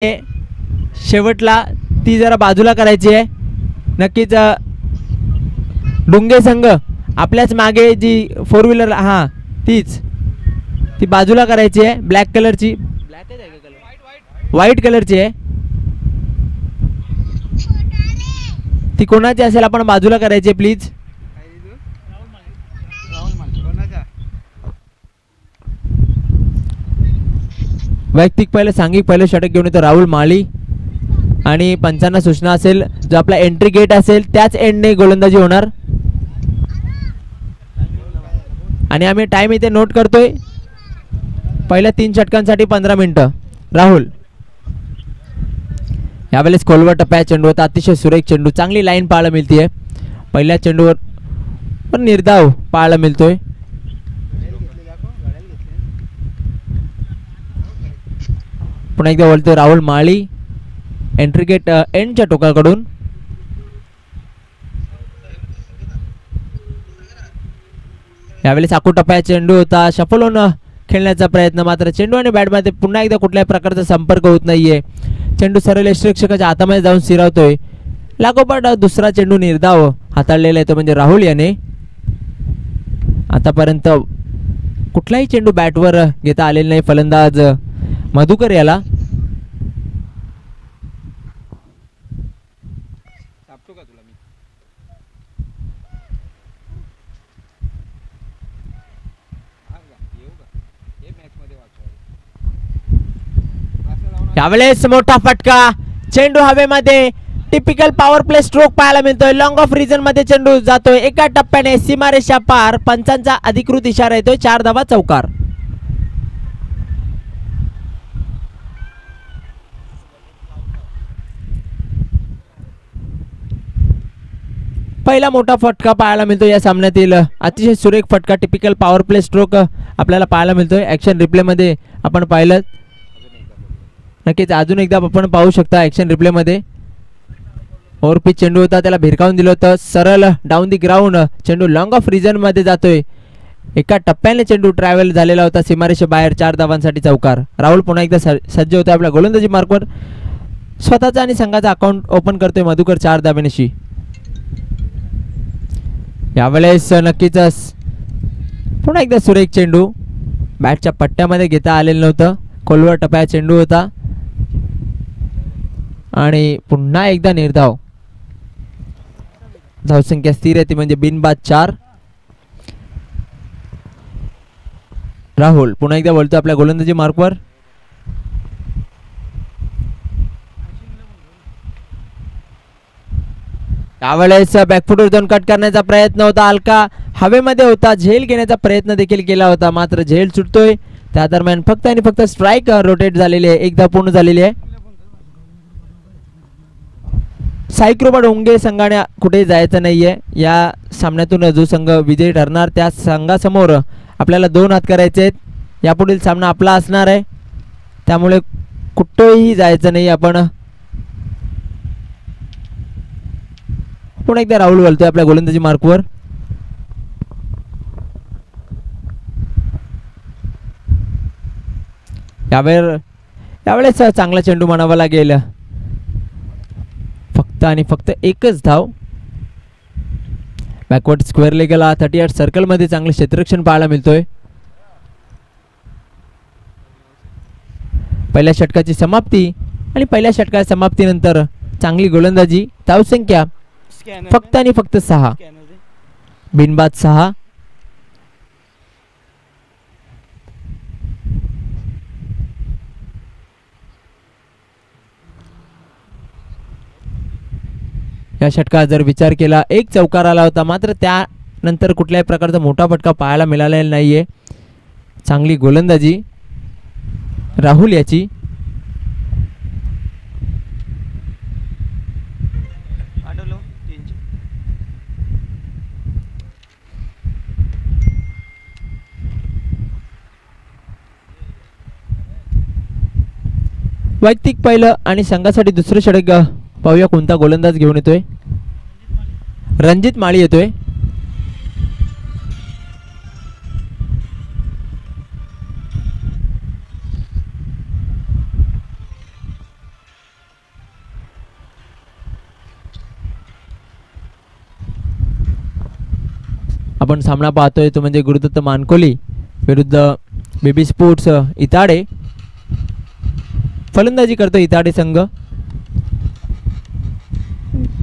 शेवटला ती जरा बाजूला करायची आहे. नक्कीच डुंगे संघ आपल्याच मागे जी 4 व्हीलर हां तीच ती बाजूला करायची आहे. ब्लॅक कलरची व्हाईट कलरची आहे ती कोणाची असेल आपण बाजूला करायची प्लीज. वैयक्तिक पहिलं सांघिक पहिलं षटक घेऊन येतो राहुल माळी आणि पंचांना सूचना असेल जो आपला एंट्री गेट असेल त्याच एंडने गोलंदाजी होणार. आणि आम्ही टाइम इथे नोट करतोय. पहिल्या 3 षटकांसाठी 15 मिनिटं. राहुल यावेळेस खोलवर टप्प्या चेंडू होता. अतिशय सुरेख चेंडू चांगली लाईन पाहायला मिळते. पहिल्या चेंडूवर पण निर्धाव पाहायला मिळतोय. पुन्हा एकदा बोलतोय राहुल माळी एंट्री गेट एंडच्या टोकाकडून. यावेळेस आकू टप्प्या चेंडू होता. शफल होऊन खेळण्याचा प्रयत्न मात्र चेंडू आणि बॅटमध्ये पुन्हा एकदा कुठल्याही प्रकारचा संपर्क होत नाहीये. चेंडू सरळ यष्टिरक्षकाच्या हातामध्ये जाऊन स्थिरावतोय. लागोपाठ दुसरा चेंडू निर्धाव हाताळलेला आहे तो म्हणजे राहुल याने. आतापर्यंत कुठलाही चेंडू बॅटवर घेता आलेला नाही फलंदाज मधुकर याला. यावेळेस मोठा फटका चेंडू हवेमध्ये टिपिकल पॉवर प्ले स्ट्रोक पाहायला मिळतोय. लॉंग ऑफ रिजन मध्ये चेंडू जातोय. एका टप्प्याने सीमारेषा पार. पंचांचा अधिकृत इशारा येतोय 4 धावा चौकार. पहिला मोठा फटका पाहायला मिळतो या सामन्यातील. अतिशय सुरेख फटका टिपिकल पॉवर प्ले स्ट्रोक आपल्याला पाहायला मिळतोय. ऍक्शन रिप्ले मध्ये आपण पाहिलं. नक्कीच अजून एकदा आपण पाहू शकता ऍक्शन रिप्ले मध्ये. ओव्हरपिच चेंडू होता त्याला भिरकावून दिलं होतं. सरळ डाऊन दी ग्राउंड चेंडू लॉंग ऑफ रिजन मध्ये जातोय. एका टप्प्याने चेंडू ट्रॅव्हल झालेला होता सीमारेषे बाहेर. 4 धावांसाठी चौकार. राहुल पुन्हा एकदा सज्ज होता आपल्या गोलंदाजी मार्कवर. स्वतःचा आणि संघाचा अकाउंट ओपन करतोय मधुकर 4 धाब्यानिशी. यावेळेस नक्कीच पुन्हा एकदा सुरेख चेंडू बॅटच्या पट्ट्यामध्ये घेता आलेलं नव्हतं. खोलवर टप्प्या चेंडू होता आणि पुन्हा एकदा निर्धाव. धावसंख्या स्थिर आहे ती म्हणजे बिनबाद 4. राहुल पुन्हा एकदा बोलतो आपल्या गोलंदाजी मार्कवर. यावेळेस बॅकफुटवर जाऊन कट करण्याचा प्रयत्न होता. हलका हवेमध्ये होता. झेल घेण्याचा प्रयत्न देखील केला होता मात्र झेल सुटतोय. त्या दरम्यान फक्त आणि फक्त स्ट्राईक रोटेट झालेली आहे. एकदा पूर्ण झालेली आहे. साईक्रोबा डोंगे संघाने कुठे जायचं नाहीये. या सामन्यातून जो संघ विजयी ठरणार त्या संघासमोर आपल्याला 2 हात करायचे आहेत. यापुढील सामना आपला असणार आहे त्यामुळे कुठेही जायचं नाही आपण. पुन्हा एकदा राहुल बोलतोय आपल्या गोलंदाजी मार्कवर. यावेळेस चांगला चेंडू म्हणावा लागेल. फक्त आणि फक्त एकच धाव. बॅकवर्ड स्क्वेअर लेगला 38 सर्कल मध्ये चांगले क्षेत्ररक्षण पाहायला मिळतोय. पहिल्या षटकाची समाप्ती आणि पहिल्या षटकाच्या समाप्तीनंतर चांगली गोलंदाजी. धावसंख्या फक्त आणि फक्त 6. बिनबाद 6. या षटकात जर विचार केला 1 चौकार आला होता मात्र त्यानंतर कुठल्याही प्रकारचा मोठा फटका पाहायला मिळालेला नाहीये. चांगली गोलंदाजी राहुल याची. वैयक्तिक पहिलं आणि संघासाठी दुसरं षटक पाहूया कोणता गोलंदाज घेऊन येतोय. रणजित माळी येतोय. आपण सामना पाहतोय तो म्हणजे गुरुदत्त मानकोली विरुद्ध बेबी स्पोर्ट्स इताडे. फलंदाजी करतो इताडे संघ.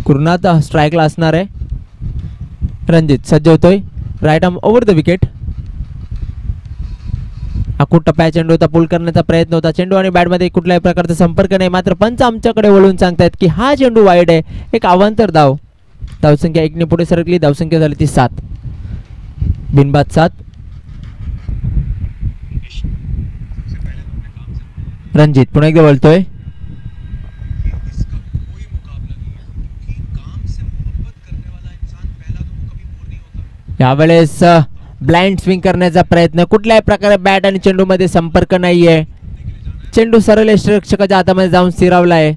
गुरुनाथ स्ट्राईकला असणार आहे. रणजित सज्ज होतोय. Right arm over the wicket. आखूड टप्प्या चेंडू होता. पुल करण्याचा प्रयत्न होता. चेंडू आणि बॅटमध्ये कुठल्याही प्रकारचा संपर्क नाही. मात्र पंच आमच्याकडे वळून सांगतायत की हा चेंडू वाईड आहे. एक अवांतर धाव. धावसंख्या 1 ने पुढे सरकली. धावसंख्या झाली ती 7. बिनबाद 7. रणजित पुन्हा एकदा बोलतोय. यावेळेस ब्लाइंड स्विंग करण्याचा प्रयत्न. कुठल्याही प्रकारे बॅट आणि चेंडू मध्ये संपर्क नाहीये. चेंडू सरळ यष्टिरक्षकाच्या हातामध्ये जाऊन स्थिरावला आहे.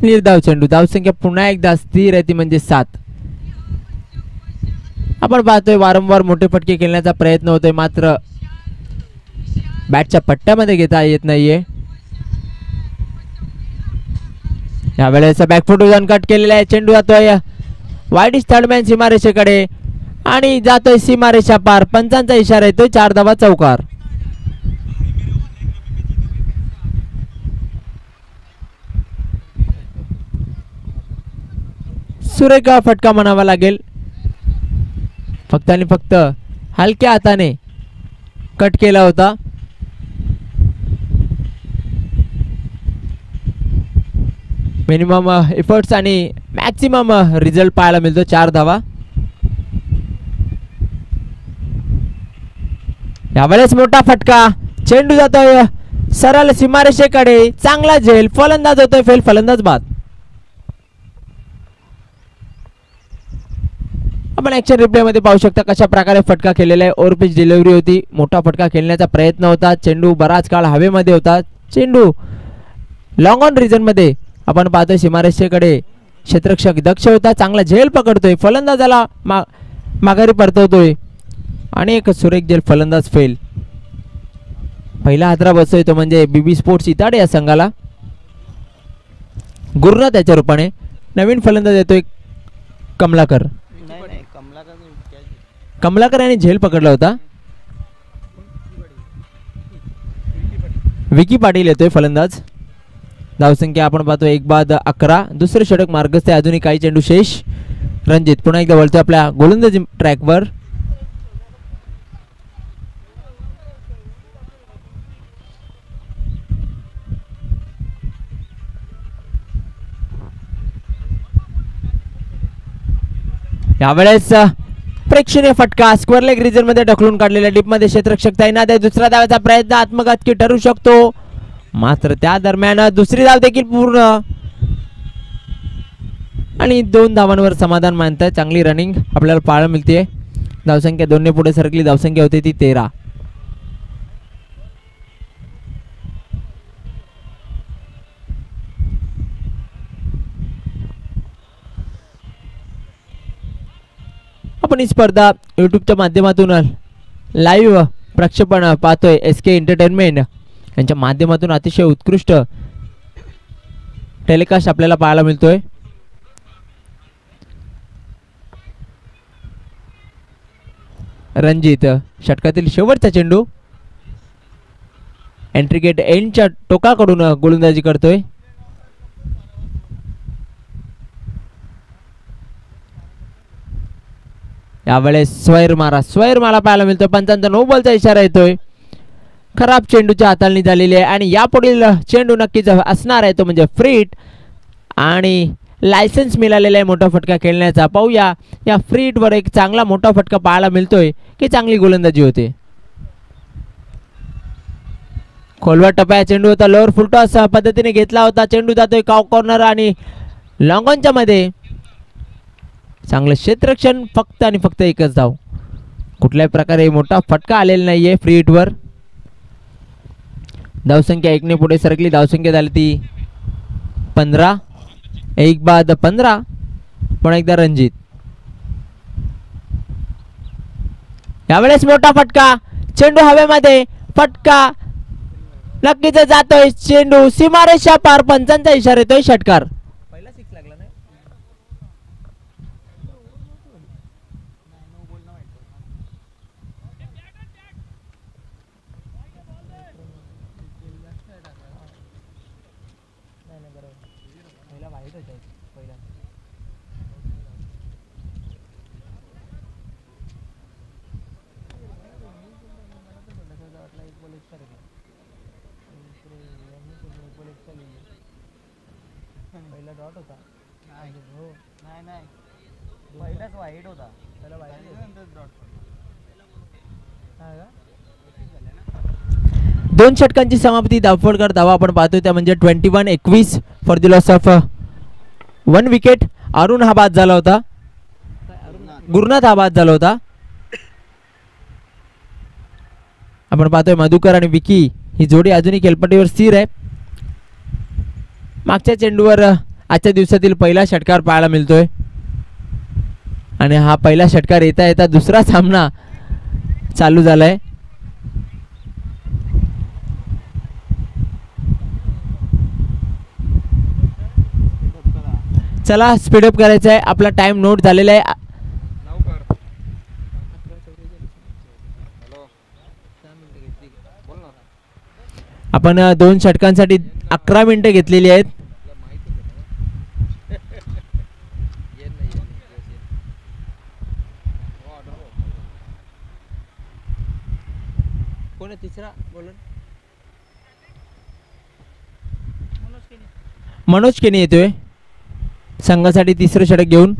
निर्धाव चेंडू. धावसंख्या पुन्हा एकदा स्थिर आहे ती म्हणजे 7. आपण पाहतोय वारंवार मोठे फटके खेळण्याचा प्रयत्न होतोय मात्र बॅटच्या पट्ट्यामध्ये घेता येत नाहीये. यावेळेस बॅकफूट उजन कट केलेला आहे. चेंडू जातोय वाईड थर्डमॅन सीमारेषेकडे आणि जातोय सीमारेषा पार. पंचांचा इशारा येतोय. 4 धावा चौकार. सुरेख फटका म्हणावा लागेल. फक्त आणि फक्त हलक्या हाताने कट केला होता. मिनिमम एफर्ट्स आणि मॅक्सिमम रिझल्ट पाहायला मिळतो. 4 धावा. यावेळेस मोठा फटका. चेंडू जातोय सरळ सीमारेषेकडे. चांगला झेल. फलंदाज होतोय फेल. फलंदाज बाद. आपण ऍक्शन रिप्ले मध्ये पाहू शकता कशा प्रकारे फटका केलेला आहे. ओव्हर पिच डिलिव्हरी होती. मोठा फटका खेळण्याचा प्रयत्न होता. चेंडू बराच काळ हवेमध्ये होता. चेंडू लॉंग ऑन रिजन मध्ये आपण पाहतोय सीमारेषेकडे. क्षेत्ररक्षक दक्ष होता. चांगला झेल पकडतोय. फलंदाजाला माघारी परतवतोय आणि एक सुरेख झेल. फलंदाज फेल. पहिला हादरा बसतोय तो म्हणजे बीबी स्पोर्ट्स इताडे या संघाला. गुरुनाथ त्याच्या रूपाने. नवीन फलंदाज येतोय कमलाकर. कमलाकर यांनी झेल पकडला होता. विकी पाटील येतोय फलंदाज. धावसंख्या आपण पाहतो 1 बाद 11. दुसरे षटक मार्गस्थ आहे. अजूनही काही चेंडू शेष. रणजित पुन्हा एकदा वळतोय आपल्या गोलंदाजी ट्रॅकवर. यावेळेस प्रेक्षणीय फटका. स्क्वेअर लेग रिजन मध्ये ढकलून काढलेल्या डीप मध्ये क्षेत्ररक्षक तैनात आहे. दुसऱ्या धावाचा प्रयत्न आत्मघातकी ठरू शकतो मात्र त्या दरम्यान दुसरी धाव देखील पूर्ण आणि 2 धावांवर समाधान मानताय. चांगली रनिंग आपल्याला पाहायला मिळते. धावसंख्या 2 ने पुढे सरकली. धावसंख्या होती ती 13. आपण ही स्पर्धा यूट्यूबच्या माध्यमातून लाईव्ह प्रक्षेपण पाहतोय. SK एंटरटेनमेंट यांच्या माध्यमातून अतिशय उत्कृष्ट टेलिकास्ट आपल्याला पाहायला मिळतोय. रणजित षटकातील शेवटचा चेंडू. एंट्री गेट एंडच्या टोकाकडून गोलंदाजी करतोय. यावेळेस स्वैर मारा पाहायला मिळतोय. पंचांचा नो बॉलचा इशारा येतोय. खराब चेंडूची हाताळणी झालेली आहे आणि यापुढील चेंडू नक्कीच असणार आहे तो म्हणजे फ्री हिट आणि लायसन्स मिळालेला आहे मोठा फटका खेळण्याचा. पाहूया या फ्री हिट वर एक चांगला मोठा फटका पाहायला मिळतोय की चांगली गोलंदाजी होते. खोलवर टप्प्या चेंडू होता. लोअर फुल टॉस पद्धतीने घेतला होता. चेंडू जातोय कॉर्नर आणि लॉंग ऑनच्या मध्ये. चांगलं क्षेत्ररक्षण. फक्त आणि फक्त एकच धाव. कुठल्याही प्रकारे मोठा फटका आलेला नाहीये फ्री हिट वर. धावसंख्या 1 ने पुढे सरकली. धावसंख्या झाली ती 15. 1 बाद 15. पुन्हा एकदा रणजित. यावेळेस मोठा फटका. चेंडू हवेमध्ये. फटका नक्कीच जातोय. चेंडू सीमारेषा पार. पंचांचा इशारा येतोय. षटकार. पहिला डॉट होता. नाही पहिलाच वाईट होता. त्याला दोन षटकांची समाप्ती. धावफलकर धावा आपण पाहतोय त्या म्हणजे 21-21 for the loss of 1 wicket. Arun हा बाद झाला होता. गुरुनाथ हा बाद झाला होता. आपण पाहतोय मधुकर आणि विकी ही जोडी अजूनही खेळपट्टीवर स्थिर आहे. मागच्या चेंडूवर आजच्या दिवसातील पहिला षटकार पाहायला मिळतोय आणि हा पहिला षटकार येता येता दुसरा सामना चालू झालाय. चला स्पीडअप करायचा आहे. आपला टाइम नोट झालेला आहे. आपण 2 षटकांसाठी 11 मिनिटं घेतलेली आहेत. कोण आहे तिसरा बोलून? मनोज केनी येतोय संघासाठी तिसरं षटक घेऊन.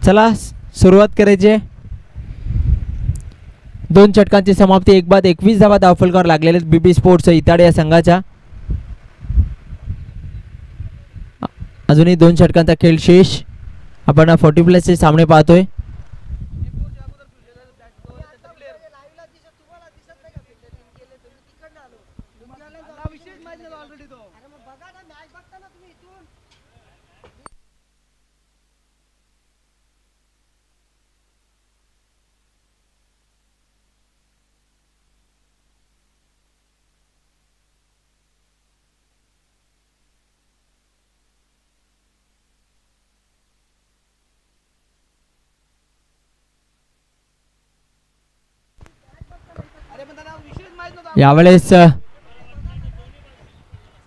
चला सुरुवात करायची आहे. 2 षटकांची समाप्ती. 1 बाद 21 धावा धावफलकावर लागलेले बीबी स्पोर्ट्स इताडे या संघाच्या. अजूनही 2 षटकांचा खेळ शेष. आपण 40+ सामने पाहतोय. यावेळेस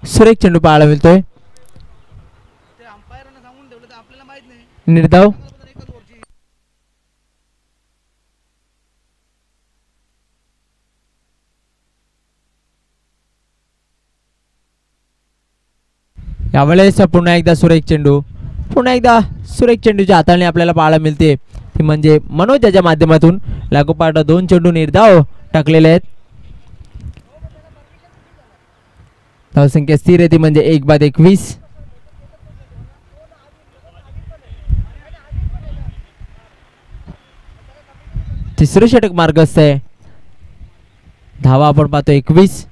सुरेख चेंडू पाहायला मिळतोय. निर्धाव यावेळेस पुन्हा एकदा सुरेख चेंडू. पुन्हा एकदा सुरेख चेंडूची हाताळणी आपल्याला पाहायला मिळते. ती म्हणजे मनोज याच्या माध्यमातून लागोपाठ 2 चेंडू निर्धाव टाकलेले आहेत. धावसंख्या स्थिर आहे ती म्हणजे 1 बाद 21. तिसरं षटक मार्गस्थ आहे. धावा आपण पाहतो 21.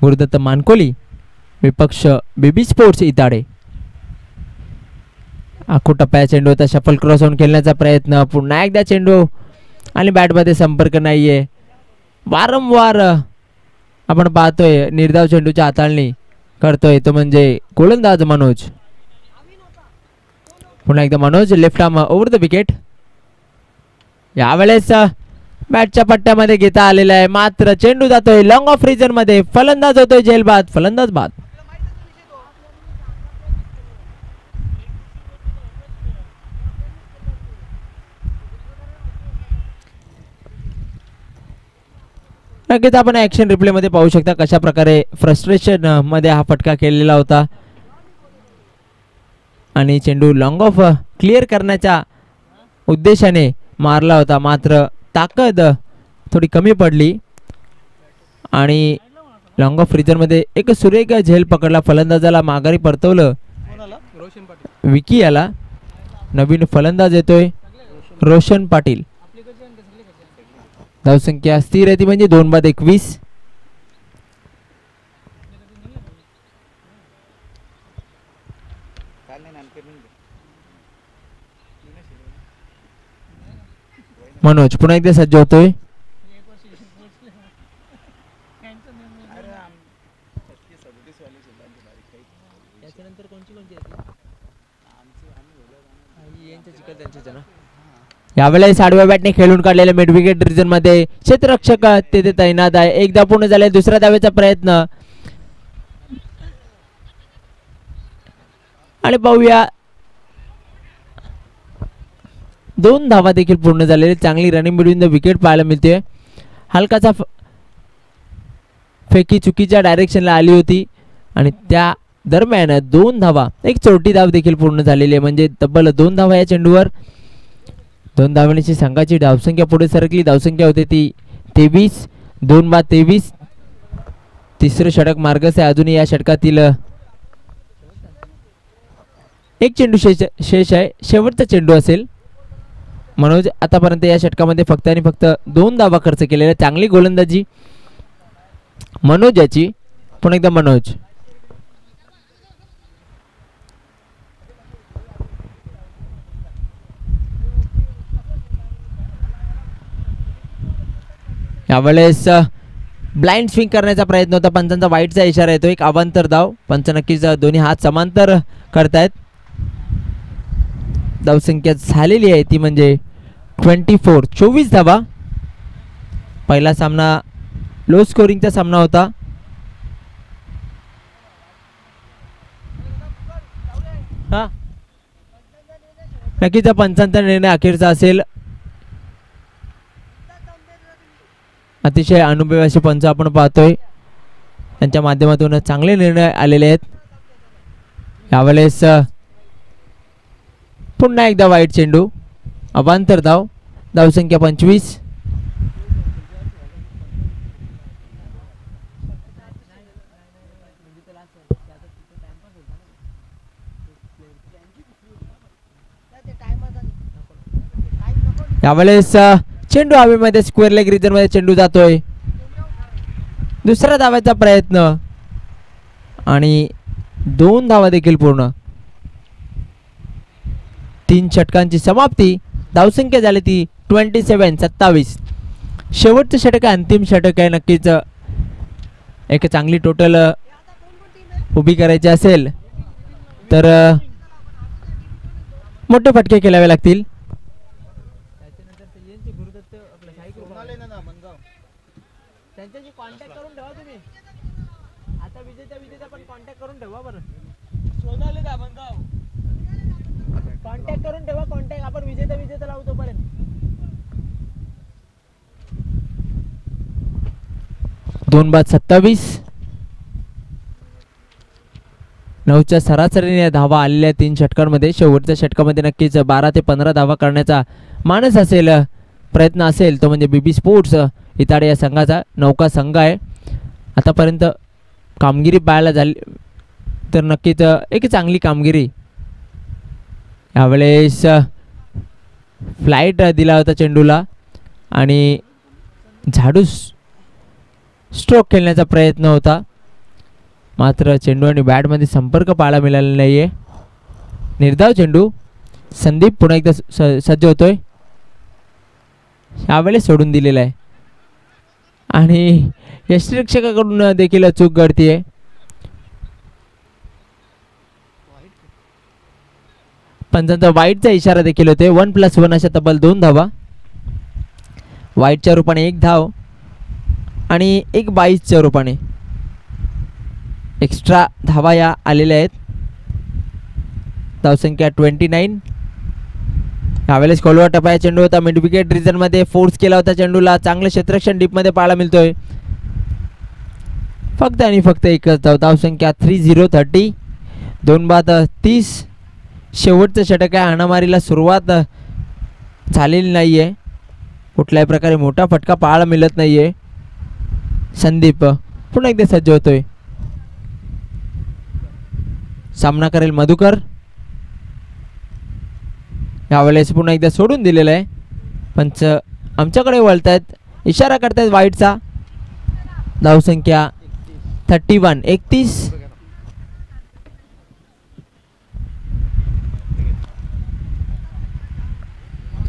गुरुदत्त मानकोली विपक्ष बीबी स्पोर्ट्स इताडे. आखो टप्प्या चेंडू होता, शफल क्रॉस ऑन खेळण्याचा प्रयत्न, पुन्हा एकदा चेंडू आणि बॅटमध्ये संपर्क नाहीये. वारंवार आपण पाहतोय निर्धाव चेंडूच्या हाताळणी करतोय तो म्हणजे गोलंदाज मनोज. पुन्हा एकदा Manoj left arm over the wicket. यावेळेस बॅटच्या पट्ट्यामध्ये घेता आलेला आहे, मात्र चेंडू जातोय लॉंग ऑफ रिजन मध्ये. फलंदाज होतोय झेलबाद, फलंदाज बाद. नक्कीच आपण ऍक्शन रिप्ले मध्ये पाहू शकता कशा प्रकारे फ्रस्ट्रेशन मध्ये हा फटका केलेला होता आणि चेंडू लॉंग ऑफ क्लिअर करण्याच्या उद्देशाने मारला होता, मात्र ताकद थोडी कमी पडली आणि लॉंग ऑफ रिजन मध्ये एक सुरेख झेल पकडला. फलंदाजाला माघारी परतवलं. विकी याला नवीन फलंदाज येतोय रोशन पाटील. धावसंख्या स्थिर आहे ती म्हणजे 2/21. मनोज पुन्हा एकदा सज्ज होतोय. यावेळेस आडव्या बॅटने खेळून काढलेल्या मिड विकेट रिजन मध्ये क्षेत्ररक्षक तेथे तैनात आहे. एकदा पूर्ण झाले, दुसऱ्या धावेचा प्रयत्न आणि पाहूया 2 धावा देखील पूर्ण झालेले. चांगली रनिंग बिटवीन द विकेट पाहायला मिळते. हलकाचा फेकी चुकीच्या डायरेक्शनला आली होती आणि त्या दरम्यान 2 धावा, एक चोरटी धाव देखील पूर्ण झालेली आहे म्हणजे तब्बल 2 धावा या चेंडूवर. 2 धावांची संघाची धावसंख्या पुढे सरकली. धावसंख्या होते ती 23. 2/23. तिसरं षटक मार्गस्थ आहे. अजूनही या षटकातील एक चेंडू शेष आहे, शेवटचा चेंडू असेल. मनोज आतापर्यंत या षटकामध्ये फक्त आणि फक्त 2 धावा खर्च केलेल्या. चांगली गोलंदाजी मनोज याची. पुन्हा एकदा मनोज. यावेळेस ब्लाइंड स्विंग करण्याचा प्रयत्न होता, पंचांचा वाईटचा इशारा येतो. एक अवांतर धाव. पंच नक्कीच दोन्ही हात समांतर करतायत. धावसंख्या झालेली आहे ती म्हणजे 24. 24 धावा. पहिला सामना लो स्कोरिंगचा सामना होता. नक्कीच पंचांचा निर्णय अखेरचा असेल. अतिशय अनुभवी असे पंच आपण पाहतोय, त्यांच्या माध्यमातून चांगले निर्णय आलेले आहेत. यावेळेस पुन्हा एकदा वाईट चेंडू, अवांतर धाव. धावसंख्या 25. यावेळेस चेंडू हवेमध्ये स्क्वेअर लेग रिजन मध्ये चेंडू जातोय. दुसऱ्या धावाचा प्रयत्न आणि 2 धावा देखील पूर्ण. 3 षटकांची समाप्ती. धावसंख्या झाली ती 27. शेवटचं षटक आहे, अंतिम षटक आहे. नक्कीच एक चांगली टोटल उभी करायची असेल तर मोठे फटके खेळावे लागतील. त्यांच्याशी कॉन्टॅक्ट करून ठेवा तुम्ही. आता विजेता पण कॉन्टॅक्ट करून ठेवा बरं. कॉन्टॅक्ट करून ठेवा. कॉन्टॅक्ट आपण विजेता लावतो पर्यंत. 2/27. 9च्या सरासरीने धावा आलेल्या 3 षटकांमध्ये. शेवटच्या षटकामध्ये नक्कीच 12 ते 15 धावा करण्याचा मानस असेल, प्रयत्न असेल तो म्हणजे बीबी स्पोर्ट्स इताडे या संघाचा. नौका संघ आहे. आतापर्यंत कामगिरी पाहायला झाली तर नक्कीच एक चांगली कामगिरी. यावेळेस फ्लाईट दिला होता चेंडूला आणि झाडू स्ट्रोक खेळण्याचा प्रयत्न होता, मात्र चेंडू आणि बॅटमध्ये संपर्क पाहायला मिळाला नाहीये. निर्धाव चेंडू. संदीप पुन्हा एकदा सज्ज होतोय. यावेळेस सोडून दिलेला आहे आणि यष्टिरक्षकाकडून देखील चूक घडतीये. पंचांचा वाईटचा इशारा देखील होते. 1+1 अशा तब्बल 2 धावा. वाईटच्या रूपाने 1 धाव आणि 1/22च्या रूपाने एक्स्ट्रा धावा या आलेल्या आहेत. धावसंख्या 29. यावेळेस खोलवा टप्पा चेंडू होता. मिड विकेट रिजन मध्ये फोर्स केला होता चेंडूला. चांगलं क्षेत्ररक्षण डीप मध्ये पाहायला मिळतोय. फक्त आणि फक्त एकच धाव. धावसंख्या 30. 2 बाद 30. शेवटचं षटक आहे. हाणामारीला सुरुवात झालेली नाहीये. कुठल्याही प्रकारे मोठा फटका पाहायला मिळत नाहीये. संदीप पुन्हा एकदा सज्ज होतोय. सामना करेल मधुकर. यावेळेस पुन्हा एकदा सोडून दिलेलं आहे. पंच आमच्याकडे वळतायत, इशारा करतायत वाईटचा. धावसंख्या 31.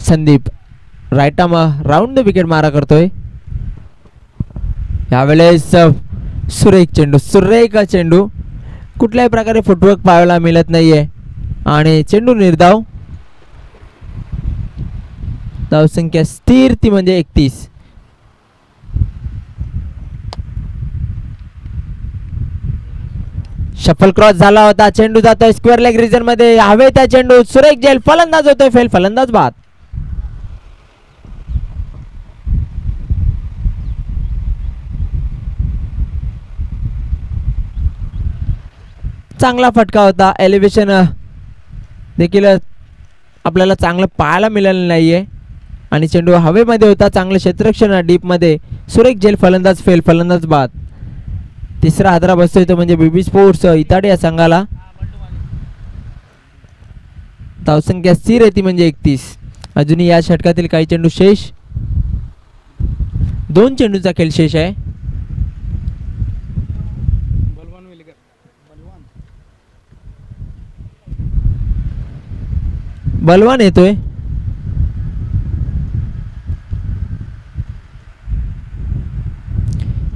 Sandeep right arm round the wicket मारा करतोय. यावेळेस सुरेख चेंडू. कुठल्याही प्रकारे फुटवर्क पाहायला मिळत नाहीये आणि चेंडू निर्धाव. धावसंख्या स्थिर ती म्हणजे 31. शफल क्रॉस झाला होता. चेंडू जातोय स्क्वेअर लेग रिजन मध्ये. हवे त्या चेंडू सुरेख जेल फलंदाज होतोय. फेल फलंदाज बाद. चांगला फटका होता. एलिव्हेशन देखील आपल्याला चांगलं पाहायला मिळालं नाहीये आणि चेंडू हवेमध्ये होता. चांगलं क्षेत्ररक्षण डीप मध्ये. सुरेख जेल फलंदाज फेल फलंदाज बाद. तिसरा हादरा बसतोय तो म्हणजे बीबी स्पोर्ट्स इताडे या संघाला. धावसंख्या स्थिर आहे ती म्हणजे 31. अजूनही या षटकातील काही चेंडू शेष. 2 चेंडूचा खेळ शेष आहे. बलवान येतोय.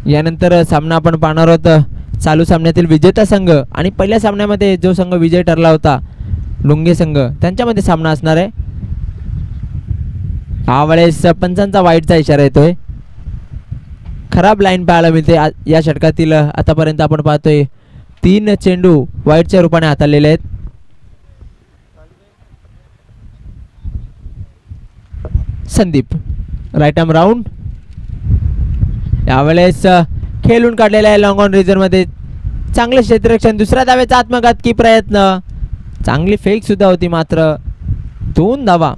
यानंतर सामना आपण पाहणार आहोत चालू सामन्यातील विजेता संघ आणि पहिल्या सामन्यामध्ये जो संघ विजय ठरला होता लुंगे संघ, त्यांच्यामध्ये सामना असणार आहे. यावेळेस पंचांचा वाईटचा इशारा येतोय. खराब लाईन पाहायला मिळते या षटकातील. आतापर्यंत आपण पाहतोय 3 चेंडू वाईटच्या रूपाने हाताळलेले आहेत. Sandeep right arm round. यावेळेस खेळून काढलेला आहे लॉंग ऑन रिजन मध्ये. चांगले क्षेत्ररक्षण. दुसऱ्या धावेचा आत्मघातकी प्रयत्न. चांगली फेक सुद्धा होती, मात्र 2 धावा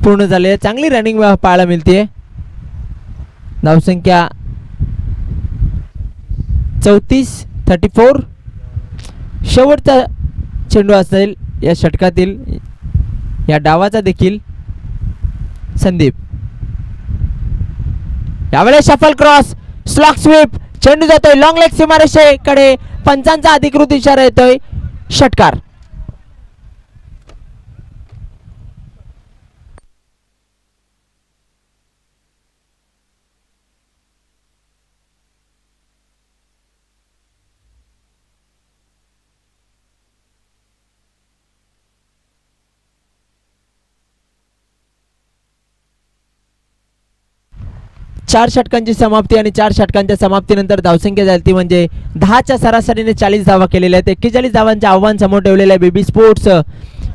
पूर्ण झाले. चांगली रनिंग पाहायला मिळते. धावसंख्या 34. शेवटचा चेंडू असेल या षटकातील, या डावाचा देखील. संदीप यावेळेस शफल क्रॉस स्लॉक स्वीप. चेंडू जातोय लॉंग लेग सीमारेषेकडे. पंचांचा अधिकृत इशारा येतोय. षटकार. चार षटकांची समाप्ती आणि 4 षटकांच्या समाप्तीनंतर धावसंख्या झाली ती म्हणजे 10च्या सरासरीने 40 धावा केलेल्या आहेत. 41 धावांचे आव्हान समोर ठेवलेले आहे बीबी स्पोर्ट्स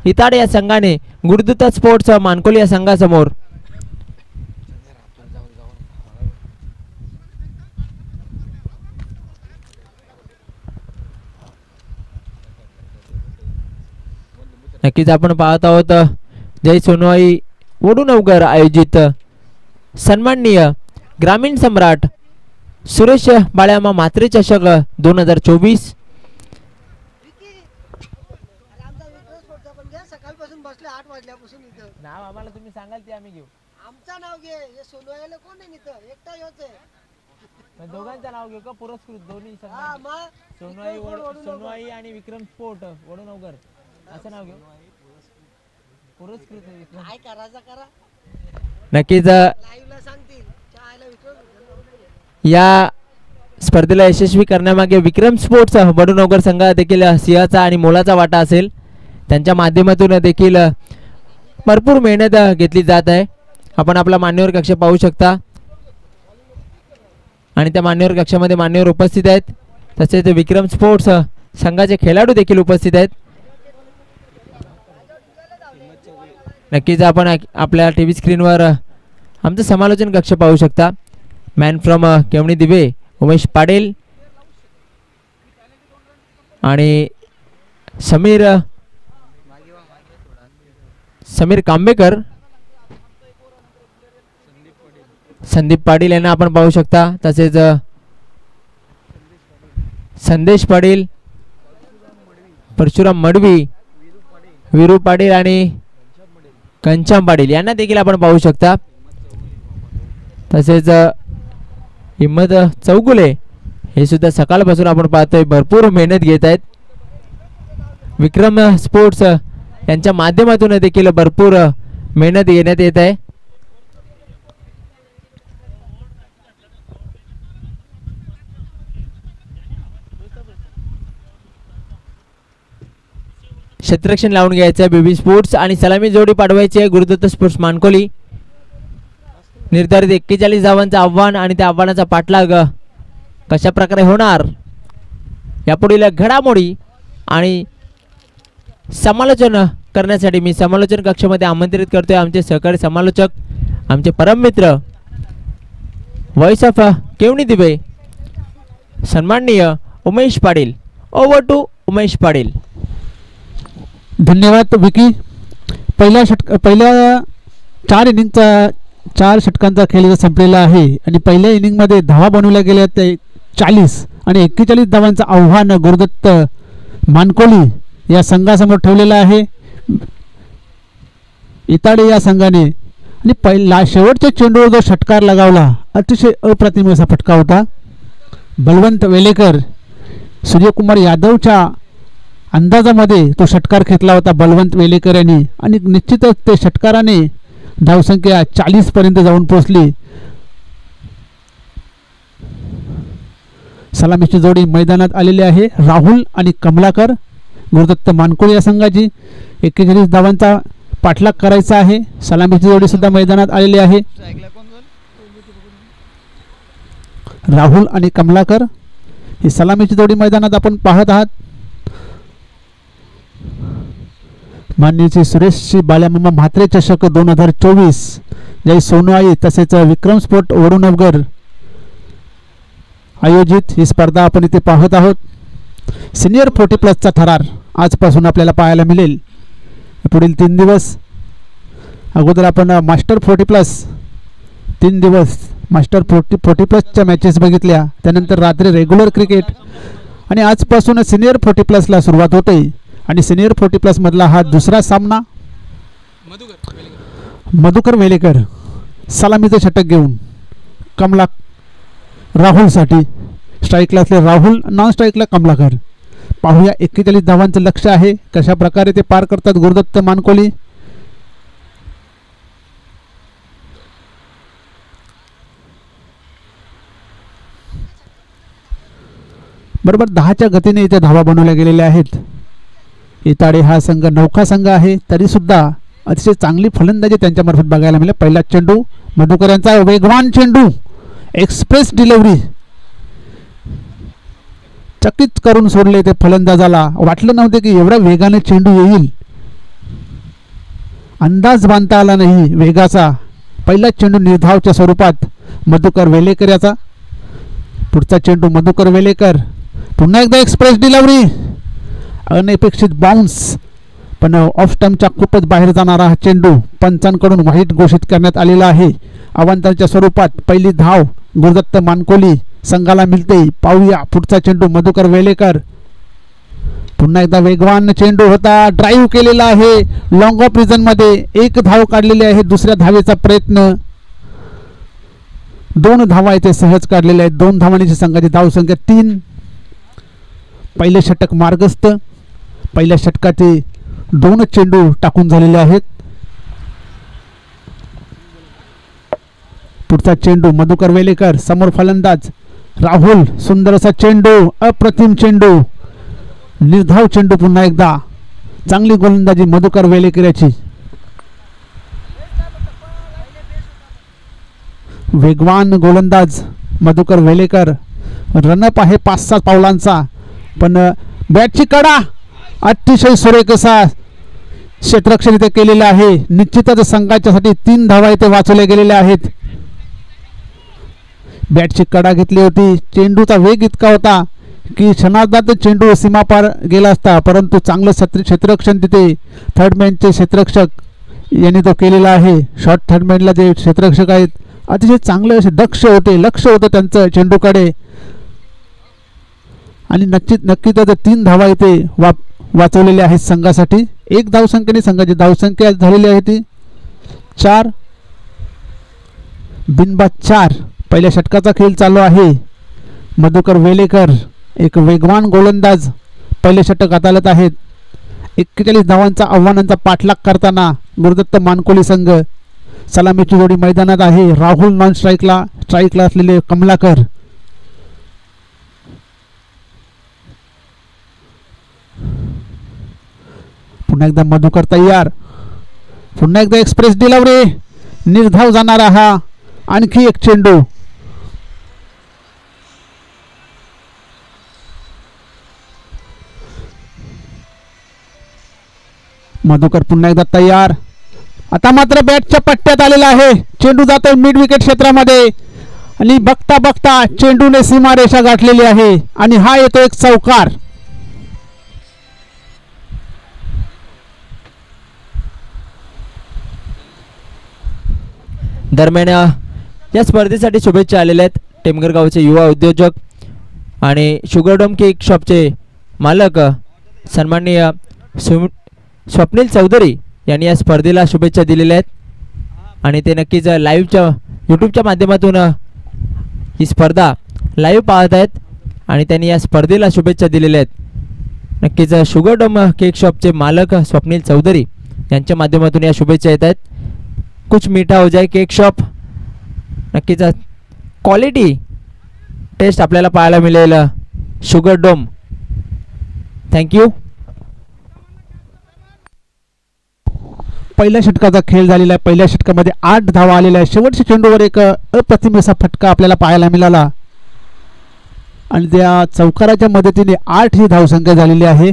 इताडे या संघाने गुरुदत्त स्पोर्ट्स मानकोली या संघासमोर. नक्कीच आपण पाहत आहोत जय सोनवाई वडूनवगर आयोजित सन्माननीय ग्रामीण सम्राट सुरेश बाळ्यामा म्हात्रे चषक 2024. सकाळपासून बसले 8 वाजल्यापासून इथं. नाव आम्हाला तुम्ही सांगाल ते आम्ही घेऊ. आमचं नाव घे. हे सोनवायला कोण आहे इथं? एकटा योच आहे. दोघांचं नाव घेऊ का? पुरस्कृत दोन्ही हा मग सोनवाई आणि विक्रम स्पोर्ट वडूनगर असं नाव घेऊ. पुरस्कृत विक्रम. काय करायचं करा. नक्कीच लाईव्हला सांगतील. चायला विक्रम या स्पर्धेला यशस्वी करण्यामागे विक्रम स्पोर्ट्स वडूनगर संघ देखील सिंहाचा आणि मोलाचा वाटा असेल. त्यांच्या माध्यमातून देखील भरपूर मेहनत घेतली जात आहे. आपण आपला मान्यवर कक्ष पाहू शकता आणि त्या मान्यवर कक्षामध्ये मान्यवर उपस्थित आहेत. तसेच विक्रम स्पोर्ट्स संघाचे खेळाडू देखील उपस्थित आहेत. नक्कीच आपण आपल्या टीव्ही स्क्रीनवर आमचं समालोचन कक्ष पाहू शकता. मॅन फ्रॉम केवणी दिवे उमेश पाटील आणि समीर कांबेकर, संदीप पाटील यांना आपण पाहू शकता. तसेच संदेश पाटील, परशुराम मडवी, वीरू पाटील आणि घनश्याम पाटील यांना देखील आपण पाहू शकता. तसेच हिम्मत चौगुले हे सुद्धा सकाळपासून आपण पाहतोय भरपूर मेहनत घेत आहेत. विक्रम स्पोर्ट्स यांच्या माध्यमातून देखील भरपूर मेहनत घेण्यात येत आहे. क्षेत्ररक्षण लावून घ्यायचं आहे बेबी स्पोर्ट्स आणि सलामी जोडी पाठवायची आहे गुरुदत्त स्पोर्ट्स मानकोली. निर्धारित 41 धावांचं आव्हान आणि त्या आव्हानाचा पाठलाग कशा प्रकारे होणार यापुढील घडामोडी आणि समालोचन करण्यासाठी मी समालोचन कक्षामध्ये आमंत्रित करतोय आमचे सहकारी समालोचक, आमचे परम मित्र व्हॉइस ऑफ केवणी दिवे सन्माननीय उमेश पाटील. Over to Umesh Patil. धन्यवाद विकी. पहिल्या 4 षटकांचा खेळ संपलेला आहे आणि पहिल्या इनिंगमध्ये धावा बनवल्या गेल्या ते 40 आणि 41 धावांचं आव्हान गुरुदत्त मानकोली या संघासमोर ठेवलेलं आहे. इताडे या संघाने आणि शेवटच्या चेंडूवर जो षटकार लगावला अतिशय अप्रतिम असा फटका होता. बलवंत वेलेकर सूर्यकुमार यादवच्या अंदाजामध्ये तो षटकार घेतला होता बलवंत वेलेकर यांनी आणि निश्चितच ते षटकाराने धावसंख्या 40 पर्यंत जाऊन पोहोचली. सलामीची जोडी मैदानात आलेली आहे. राहुल आणि कमलाकर गुरुदत्त मानकोळी या संघाची 41 धावांचा पाठलाग करायचा आहे. सलामीची जोडी सुद्धा मैदानात आलेली आहे. राहुल आणि कमलाकर ही सलामीची जोडी मैदानात आपण पाहत आहात. मान्यची सुरेशची बाल्यामामा म्हात्रे चषक 2024 जय सोनवाई तसेच विक्रम स्पोर्ट वडूनगर आयोजित ही स्पर्धा आपण इथे पाहत आहोत. सिनियर 40+ चा थरार आजपासून आपल्याला पाहायला मिळेल. पुढील 3 दिवस अगोदर आपण मास्टर 40+ 3 दिवस मास्टर 40+ च्या मॅचेस बघितल्या. त्यानंतर रात्री रेग्युलर क्रिकेट आणि आजपासून सिनियर 40+ ला सुरुवात होते आणि सिनियर 40+ मधला हा दुसरा सामना. मधुकर वेलेकर सलामीचं षटक घेऊन कमला राहुलसाठी स्ट्राईकला असले राहुल, नॉन स्ट्राईकला कमलाकर. पाहूया 41 धावांचं लक्ष आहे कशा प्रकारे ते पार करतात गुरुदत्त मानकोली. बरोबर 10च्या गतीने इथे धावा बनवल्या गेलेल्या आहेत. इताडे हा संघ नौका संघ आहे तरी सुद्धा अतिशय चांगली फलंदाजी त्यांच्यामार्फत बघायला मिळेल. पहिला चेंडू मधुकर यांचा वेगवान चेंडू, एक्सप्रेस डिलिव्हरी चकित करून सोडले ते फलंदाजाला. वाटलं नव्हते की एवढ्या वेगाने चेंडू येईल, अंदाज बांधता आला नाही वेगाचा. पहिला चेंडू निर्धावच्या स्वरूपात मधुकर वेलेकर याचा. पुढचा चेंडू मधुकर वेलेकर, पुन्हा एकदा एक्सप्रेस डिलिव्हरी, अनपेक्षित बाउन्स पण ऑफ स्टंपच्या खूपच बाहेर जाणारा हा चेंडू पंचांकडून वाईट घोषित करण्यात आलेला आहे. अवांतराच्या स्वरूपात पहिली धाव गुरुदत्त मानकोली संघाला मिळते. पाहूया पुढचा चेंडू मधुकर वेलेकर, पुन्हा एकदा वेगवान चेंडू होता, ड्राईव्ह केलेला आहे लॉंग ऑफ रिजन मध्ये, एक धाव काढलेली आहे. दुसऱ्या धावेचा प्रयत्न, 2 धावा इथे सहज काढलेल्या आहेत. 2 धावांची संघाची धावसंख्या 3. पहिले षटक मार्गस्थ. पहिल्या षटकाचे 2 चेंडू टाकून झालेले आहेत. पुढचा चेंडू मधुकर वेलेकर, समोर फलंदाज राहुल. सुंदर असा चेंडू, अप्रतिम चेंडू, निर्धाव चेंडू. पुन्हा एकदा चांगली गोलंदाजी मधुकर वेलेकर याची. वेगवान गोलंदाज मधुकर वेलेकर. रनअप आहे 5-6 पावलांचा, पण बॅटची कडा अतिशय सुरेख असा क्षेत्ररक्षण इथे केलेलं आहे. निश्चितच संघाच्यासाठी 3 धावा इथे वाचवल्या गेलेल्या आहेत. बॅटची कडा घेतली होती. चेंडूचा वेग इतका होता की क्षणार्धात चेंडू सीमापार गेला असता, परंतु चांगलं क्षेत्ररक्षण तिथे थर्डमॅनचे क्षेत्ररक्षक यांनी तो केलेला आहे. शॉर्ट थर्डमॅनला जे क्षेत्ररक्षक आहेत अतिशय चांगले असे दक्ष होते, लक्ष होतं त्यांचं चेंडूकडे. आणि नक्कीच 3 धावा इथे वाचवलेल्या आहेत संघासाठी. 1 धावसंख्येने संघाची धावसंख्या झालेली आहे ती 4. बिनबाद 4. पहिल्या षटकाचा खेळ चालू आहे. मधुकर वेलेकर एक वेगवान गोलंदाज पहिले षटक हाताळत आहेत. 41 धावांचा आव्हानांचा पाठलाग करताना गुरुदत्त मानकोली संघ. सलामीची जोडी मैदानात आहे. राहुल नॉन स्ट्राईकला असलेले कमलाकर. पुन्हा एकदा मधुकर तयार. पुन्हा एकदा एक्सप्रेस डिलिव्हरी, निर्धाव जाणारा हा आणखी एक चेंडू. मधुकर पुन्हा एकदा तयार. आता मात्र बॅटच्या पट्ट्यात आलेला आहे. चेंडू जातोय मिड विकेट क्षेत्रामध्ये आणि बघता बघता चेंडूने सीमारेषा गाठलेली आहे आणि हा येतो एक चौकार. दरम्यान या स्पर्धेसाठी शुभेच्छा आलेल्या आहेत टेमघर गावचे युवा उद्योजक आणि शुगरडोम केक शॉपचे मालक सन्माननीय स्वप्नील चौधरी यांनी या स्पर्धेला शुभेच्छा दिलेल्या आहेत. आणि ते नक्कीच लाईव्हच्या यूट्यूबच्या माध्यमातून ही स्पर्धा लाईव्ह पाहत आहेत आणि त्यांनी या स्पर्धेला शुभेच्छा दिलेल्या आहेत. नक्कीच शुगरडोम केक शॉपचे मालक स्वप्नील चौधरी यांच्या माध्यमातून या शुभेच्छा येत आहेत. कुछ मीठा हो जाए केक शॉप. नक्कीच क्वालिटी टेस्ट आपल्याला पाहायला मिळेल शुगरडोम. थँक्यू. पहिल्या षटकाचा खेळ झालेला आहे. पहिल्या षटकामध्ये 8 धावा आलेल्या आहेत. शेवटच्या चेंडूवर एक अप्रतिम असा फटका आपल्याला पाहायला मिळाला आणि त्या चौकाराच्या मदतीने 8 ही धावसंख्या झालेली आहे.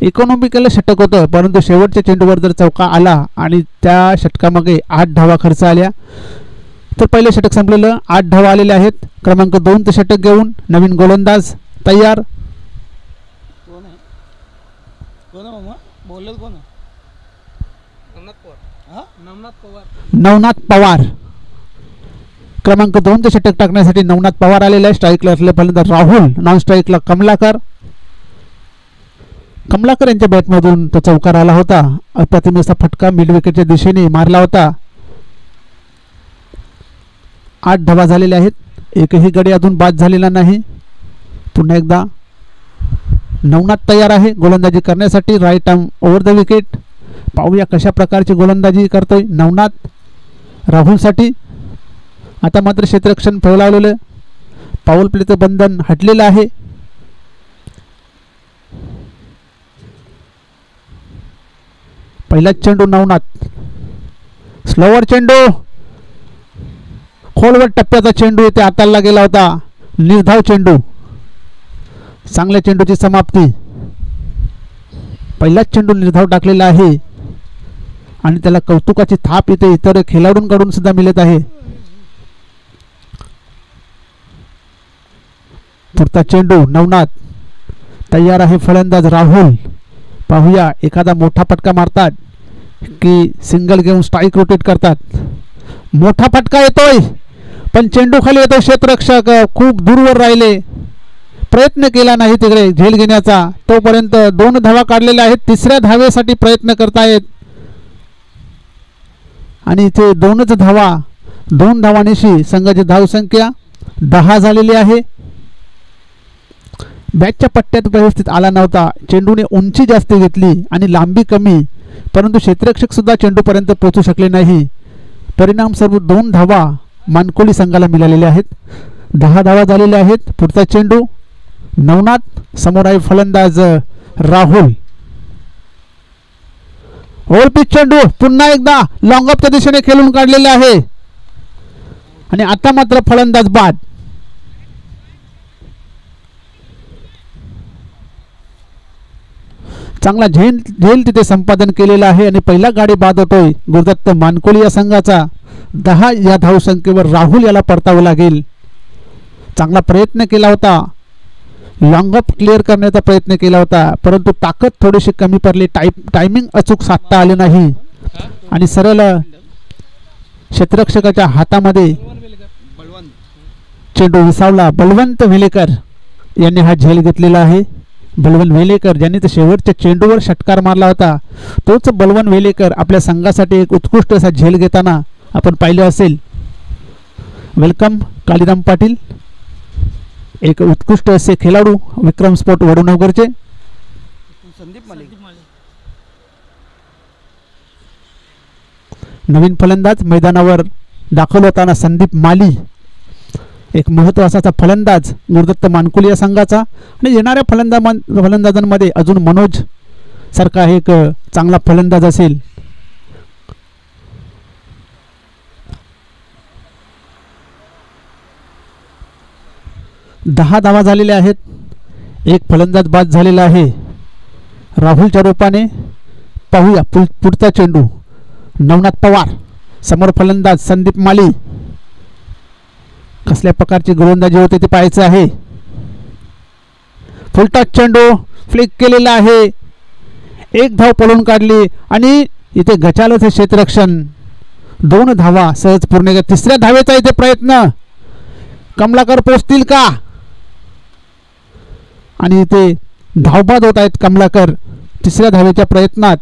इकॉनॉमिकल षटक होतं, परंतु शेवटच्या चेंडूवर जर चौका आला आणि त्या षटकामागे 8 धावा खर्च आल्या तर पहिले षटक संपलेलं. 8 धावा आलेल्या आहेत. क्रमांक 2 ते षटक घेऊन नवीन गोलंदाज तयार. नवनाथ पवार. क्रमांक 2 ते षटक टाकण्यासाठी नवनाथ पवार आलेला आहे. स्ट्राईकला असलेला फलंदाज राहुल. नॉन स्ट्राईकला कमलाकर. कमलाकर यांच्या बॅटमधून तो चौकार आला होता. अप्रतिम असा फटका मिड विकेटच्या दिशेने मारला होता. 8 धावा झालेल्या आहेत. एकही गडी अजून बाद झालेला नाही. पुन्हा एकदा नवनाथ तयार आहे गोलंदाजी करण्यासाठी. Right arm over the wicket. पाहूया कशा प्रकारची गोलंदाजी करतोय नवनाथ. राहुलसाठी आता मात्र क्षेत्ररक्षण फळवलेलं, पाऊल प्लेचं बंधन हटलेलं आहे. पहिला चेंडू नवनाथ. स्लोवर चेंडू, खोलवर टप्प्याचा चेंडू इथे हाताळला गेला होता. निर्धाव चेंडू. चांगल्या चेंडूची समाप्ती. पहिलाच चेंडू निर्धाव टाकलेला आहे आणि त्याला कौतुकाची थाप इथे इतर खेळाडूंकडून सुद्धा मिळत आहे. पुढचा चेंडू नवनाथ. तयार आहे फलंदाज राहुल. पाहूया एखादा मोठा फटका मारतात की सिंगल घेऊन स्ट्राईक रोटेट करतात. मोठा फटका येतोय पण चेंडू खाली येतो. क्षेत्ररक्षक खूप दूरवर राहिले. प्रयत्न केला नाही तिकडे झेल घेण्याचा, तोपर्यंत 2 धावा काढलेल्या आहेत. तिसऱ्या धावेसाठी प्रयत्न करतायत आणि इथे 2च धावा, 2 धावांनिशी संघाची धावसंख्या 10 झालेली आहे. बॅटच्या पट्ट्यात व्यवस्थित आला नव्हता, चेंडूने उंची जास्त घेतली आणि लांबी कमी, परंतु क्षेत्ररक्षक सुद्धा चेंडूपर्यंत पोहोचू शकले नाही. परिणामस्वरूप 2 धावा मानकोली संघाला मिळालेल्या आहेत. 10 धावा झालेल्या आहेत. पुढचा चेंडू नवनाथ, समोर आहे फलंदाज राहुल. ओव्हर पिच चेंडू पुन्हा एकदा लॉंग ऑफच्या दिशेने खेळून काढलेले आहे आणि आता मात्र फलंदाज बाद. चांगला झेल तिथे संपादन केलेला आहे आणि पहिला गाडी बाद होतोय गुरुदत्त मानकोली या संघाचा. 10 या धावसंख्येवर राहुल याला परतावं लागेल. चांगला प्रयत्न केला होता, लॉंग ऑफ क्लिअर करण्याचा प्रयत्न केला होता, परंतु ताकद थोडीशी कमी पडली. टायमिंग अचूक साधता आले नाही आणि सरळ क्षेत्ररक्षकाच्या हातामध्ये चेंडू विसावला. बलवंत वेलेकर यांनी हा झेल घेतलेला आहे. बलवंत वेलेकर ज्यांनी तर शेवटच्या चेंडूवर षटकार मारला होता, तोच बलवंत वेलेकर आपल्या संघासाठी एक उत्कृष्ट असा झेल घेताना आपण पाहिलं असेल. वेलकम कालीराम पाटील, एक उत्कृष्ट असे खेळाडू विक्रम स्पोर्ट वडूनगरचे. नवीन फलंदाज मैदानावर दाखल होताना संदीप माली, एक महत्त्वाचा फलंदाज गुरुदत्त मानकोली या संघाचा. आणि येणाऱ्या फलंदाजांमध्ये अजून मनोज सारखा एक चांगला फलंदाज असेल. दहा धावा झालेल्या आहेत. एक फलंदाज बाद झालेला आहे राहुलच्या रूपाने. पाहूया पुढचा चेंडू नवनाथ पवार, समोर फलंदाज संदीप माली. कसल्या प्रकारची गोलंदाजी होते ते पाहायचं आहे. फुलटॉस चेंडू फ्लिक केलेला आहे, एक धाव पळून काढली आणि इथे गचालच हे क्षेत्ररक्षण. 2 धावा सहज पूर्ण केल्या. तिसऱ्या धावेचा इथे प्रयत्न, कमलाकर पोहोचतील का? आणि इथे धावबाद होत आहेत कमलाकर तिसऱ्या धावेच्या प्रयत्नात.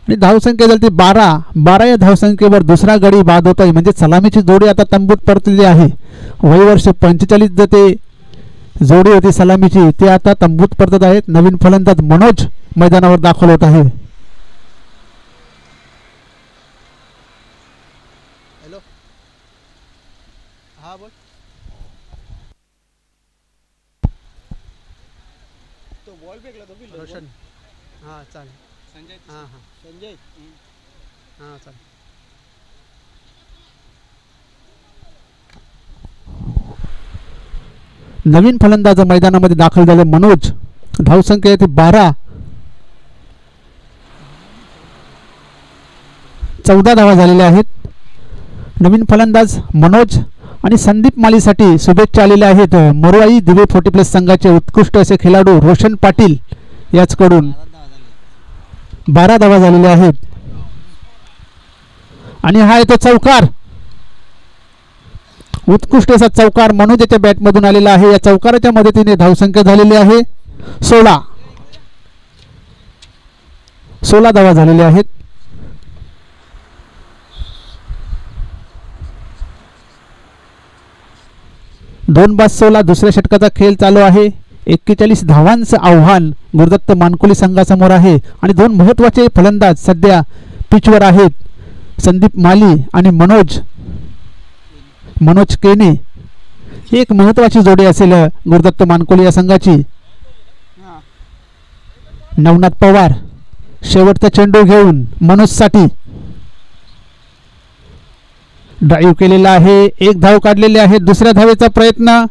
आणि धावसंख्या झाली ती 12 या धावसंख्येवर दुसरा गडी बाद होत आहे. म्हणजे सलामीची जोडी आता तंबूत परतलेली आहे. वयवर्ष 45 जर ते जोडी होती सलामीची, ते आता तंबूत परतत आहेत. नवीन फलंदाज मनोज मैदानावर दाखल होत आहे. हॅलो, हा बोल. तो बॉल फेकला तो फिल्डर रोशन. हां चालेल. संजय. हां हां संजय. हां चालेल. नवीन फलंदाज मैदानामध्ये दाखल झाले मनोज. धावसंख्या येथे 12. 14 धावा झालेल्या आहेत. नवीन फलंदाज मनोज आणि संदीप मालीसाठी शुभेच्छा आलेल्या आहेत. मोरवाई दिवे 40+ संघाचे उत्कृष्ट असे खेळाडू रोशन पाटील याचकडून 12 धावा झालेल्या आहेत. आणि हा येतो चौकार, उत्कृष्ट असा चौकार मनोजच्या बॅटमधून आलेला आहे. या चौकाराच्या मदतीने धावसंख्या झालेली आहे 16 धावा झालेल्या आहेत. दोन बाद 16 दुसऱ्या षटकाचा खेळ चालू आहे. 41 धावांचं आव्हान गुरुदत्त मानकोली संघासमोर आहे. आणि 2 महत्त्वाचे फलंदाज सध्या पिचवर आहेत, संदीप माली आणि मनोज केने. ही एक महत्त्वाची जोडी असेल गुरुदत्त मानकोली या संघाची. नवनाथ पवार शेवटचा चेंडू घेऊन मनोजसाठी ड्राईव्ह केलेला आहे. 1 धाव काढलेली आहे. दुसऱ्या धावेचा प्रयत्न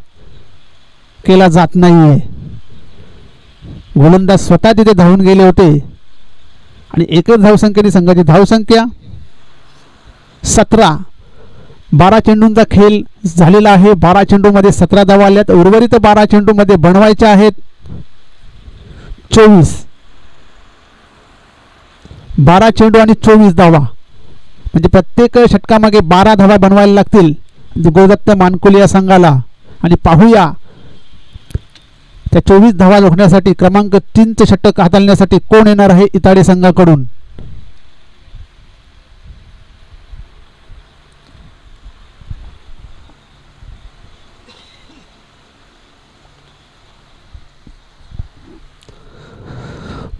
केला जात नाहीये. गोलंदाज स्वतः तिथे धावून गेले होते आणि एकच धावसंख्येने संघाची धावसंख्या 17. 12 चेंडूंचा खेळ झालेला आहे. 12 चेंडूमध्ये 17 धावा आल्यात. उर्वरित 12 चेंडूमध्ये बनवायच्या आहेत 24. 12 चेंडू आणि 24 धावा, म्हणजे प्रत्येक षटकामागे 12 धावा बनवायला लागतील गुरुदत्त मानकोली या संघाला. आणि पाहूया त्या 24 धावा रोखण्यासाठी क्रमांक 3चं षटक हाताळण्यासाठी कोण येणार आहे इताडे संघाकडून?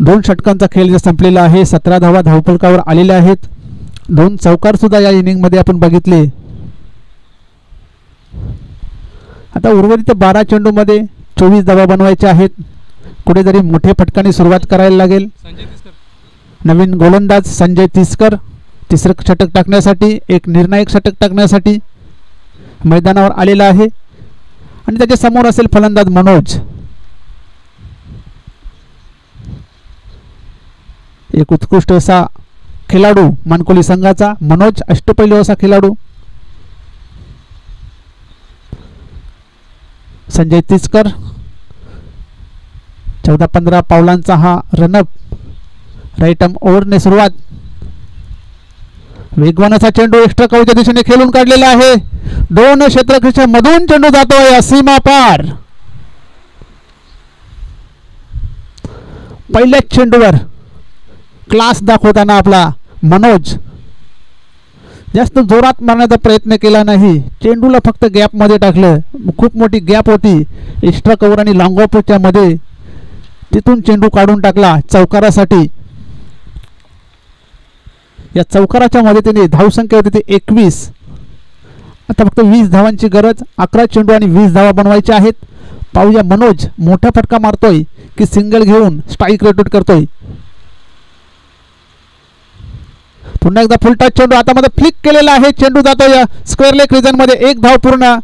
दोन षटकांचा खेळ संपलेला आहे. 17 धावा धावफलकावर आलेल्या आहेत. 2 चौकार सुद्धा या इनिंग मध्ये आपण बघितले. आता उर्वरित 12 चेंडूमध्ये 24 धावा बनवायच्या आहेत. कुठेतरी मोठ्या फटकाने सुरुवात करायला लागेल. नवीन गोलंदाज संजय तिसकर तिसरं षटक टाकण्यासाठी, एक निर्णायक षटक टाकण्यासाठी मैदानावर आलेला आहे. आणि त्याच्या समोर असेल फलंदाज मनोज. एक उत्कृष्ट असा खेळाडू मानकोली संघाचा मनोज, अष्टपैलू असा खेळाडू. संजय तिसकर 14-15 पावलांचा हा रनअप. राईट आर्म ओव्हरने सुरुवात. वेगवान असा चेंडू एक्स्ट्रा कव्हरच्या दिशेने खेळून काढलेला आहे. 2 क्षेत्ररक्षकाच्या मधून चेंडू जातोय सीमा पार. पहिल्याच चेंडूवर क्लास दाखवताना आपला मनोज जास्त जोरात मारण्याचा प्रयत्न केला नाही. चेंडूला फक्त गॅपमध्ये टाकलं. खूप मोठी गॅप होती एक्स्ट्रा कव्हर आणि लॉंग ऑफच्या मध्ये. तिथून चेंडू काढून टाकला चौकारासाठी. या चौकाराच्या मदतीने धावसंख्या होती ती 21. आता फक्त 20 धावांची गरज. 11 चेंडू आणि 20 धावा बनवायच्या आहेत. पाहूया मनोज मोठा फटका मारतोय की सिंगल घेऊन स्ट्राईक रोटेट करतोय. पुन्हा एकदा फुल टच चेंडू हातामध्ये फ्लिक केलेला आहे. चेंडू जातोय स्क्वेअर लेग रिजन मध्ये. 1 धाव पूर्ण.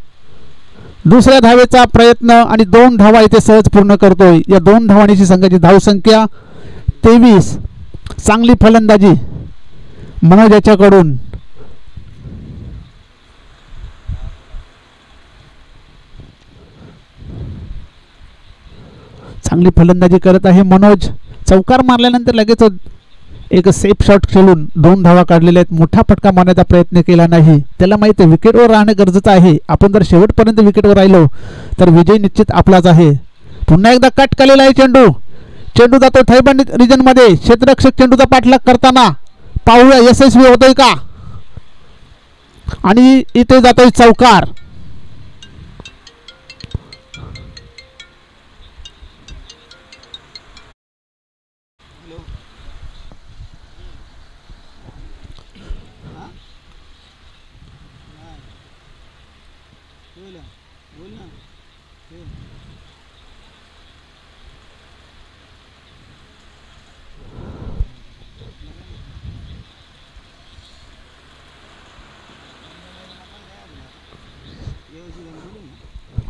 दुसऱ्या धावेचा प्रयत्न आणि 2 धावा इथे सहज पूर्ण करतोय. या 2 धावांची संघाची धावसंख्या 23. चांगली फलंदाजी मनोज याच्याकडून. चांगली फलंदाजी करत आहे मनोज. चौकार मारल्यानंतर लगेच एक सेफ शॉट खेळून 2 धावा काढलेल्या आहेत. मोठा फटका मारण्याचा प्रयत्न केला नाही. त्याला माहिती आहे विकेटवर राहणं गरजेचं आहे. आपण जर शेवटपर्यंत विकेटवर राहिलो तर विजय निश्चित आपलाच आहे. पुन्हा एकदा कट केलेला आहे चेंडू. चेंडू जातो थैबन रिजन मध्ये. क्षेत्ररक्षक चेंडूचा पाठलाग करताना पाहूया यशस्वी होतोय का. आणि इथे जातोय चौकार.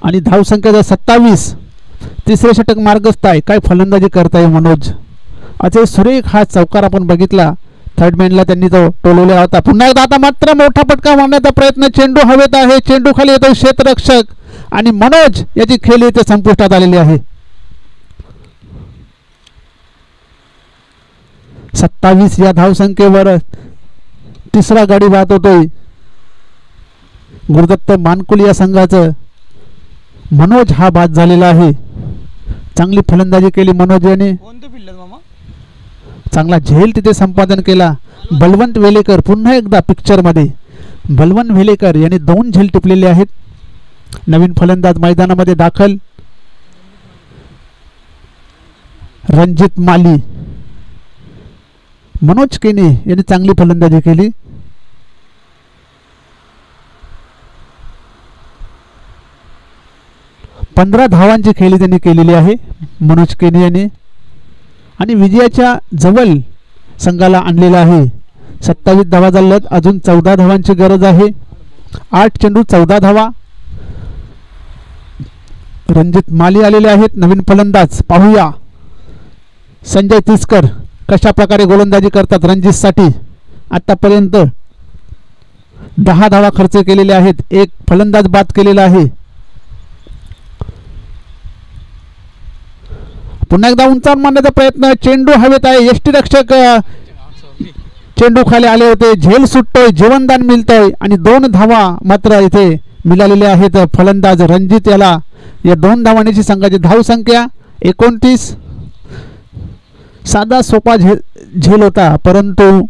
आणि धावसंख्या 27. तिसरे षटक मार्गस्थ आहे. काय फलंदाजी करताय मनोज. अजय सुरेख हा चौकार आपण बघितला. थर्ड मॅनला त्यांनी तो टोलवला होता. पुन्हा एकदा आता मात्र मोठा फटका मारण्याचा प्रयत्न. चेंडू हवेत आहे. चेंडू खाली येतो क्षेत्ररक्षक आणि मनोज याची खेळी इथे संपुष्टात आलेली आहे. 27 या धावसंख्येवर तिसरा गाडी बाद होतोय गुरुदत्त मानकुली या संघाचं. मनोज हा बाद झालेला आहे. चांगली फलंदाजी केली मनोज याने. चांगला झेल तिथे संपादन केला. बलवंत वेलेकर पुन्हा एकदा पिक्चर मध्ये. बलवंत वेलेकर याने 2 झेल टिपलेले आहेत. नवीन फलंदाज मैदानामध्ये दाखल रणजित माली. मनोज केने यांनी चांगली फलंदाजी केली. पंधरा धावांची खेळी त्यांनी केलेली आहे मनोज केने यांनी. आणि विजयाच्या जवळ संघाला आणलेला आहे. 27 धावा झाल्यात. अजून 14 धावांची गरज आहे. 8 चेंडू 14 धावा. रणजित माली आलेले आहेत नवीन फलंदाज. पाहूया संजय तिसकर कशा प्रकारे गोलंदाजी करतात रणजित साठी. आतापर्यंत 10 धावा खर्च केलेले आहेत. एक फलंदाज बाद केलेला आहे. पुन्हा एकदा उंचावून मारण्याचा प्रयत्न. चेंडू हवेत आहे. यष्टीरक्षक चेंडू खाली आले होते. झेल सुटतोय. जीवनदान मिळतोय आणि 2 धावा मात्र इथे मिळालेले आहेत. फलंदाज रणजित याला या 2 धावांची संघाची धावसंख्या 29. साधा सोपा झेल होता, परंतु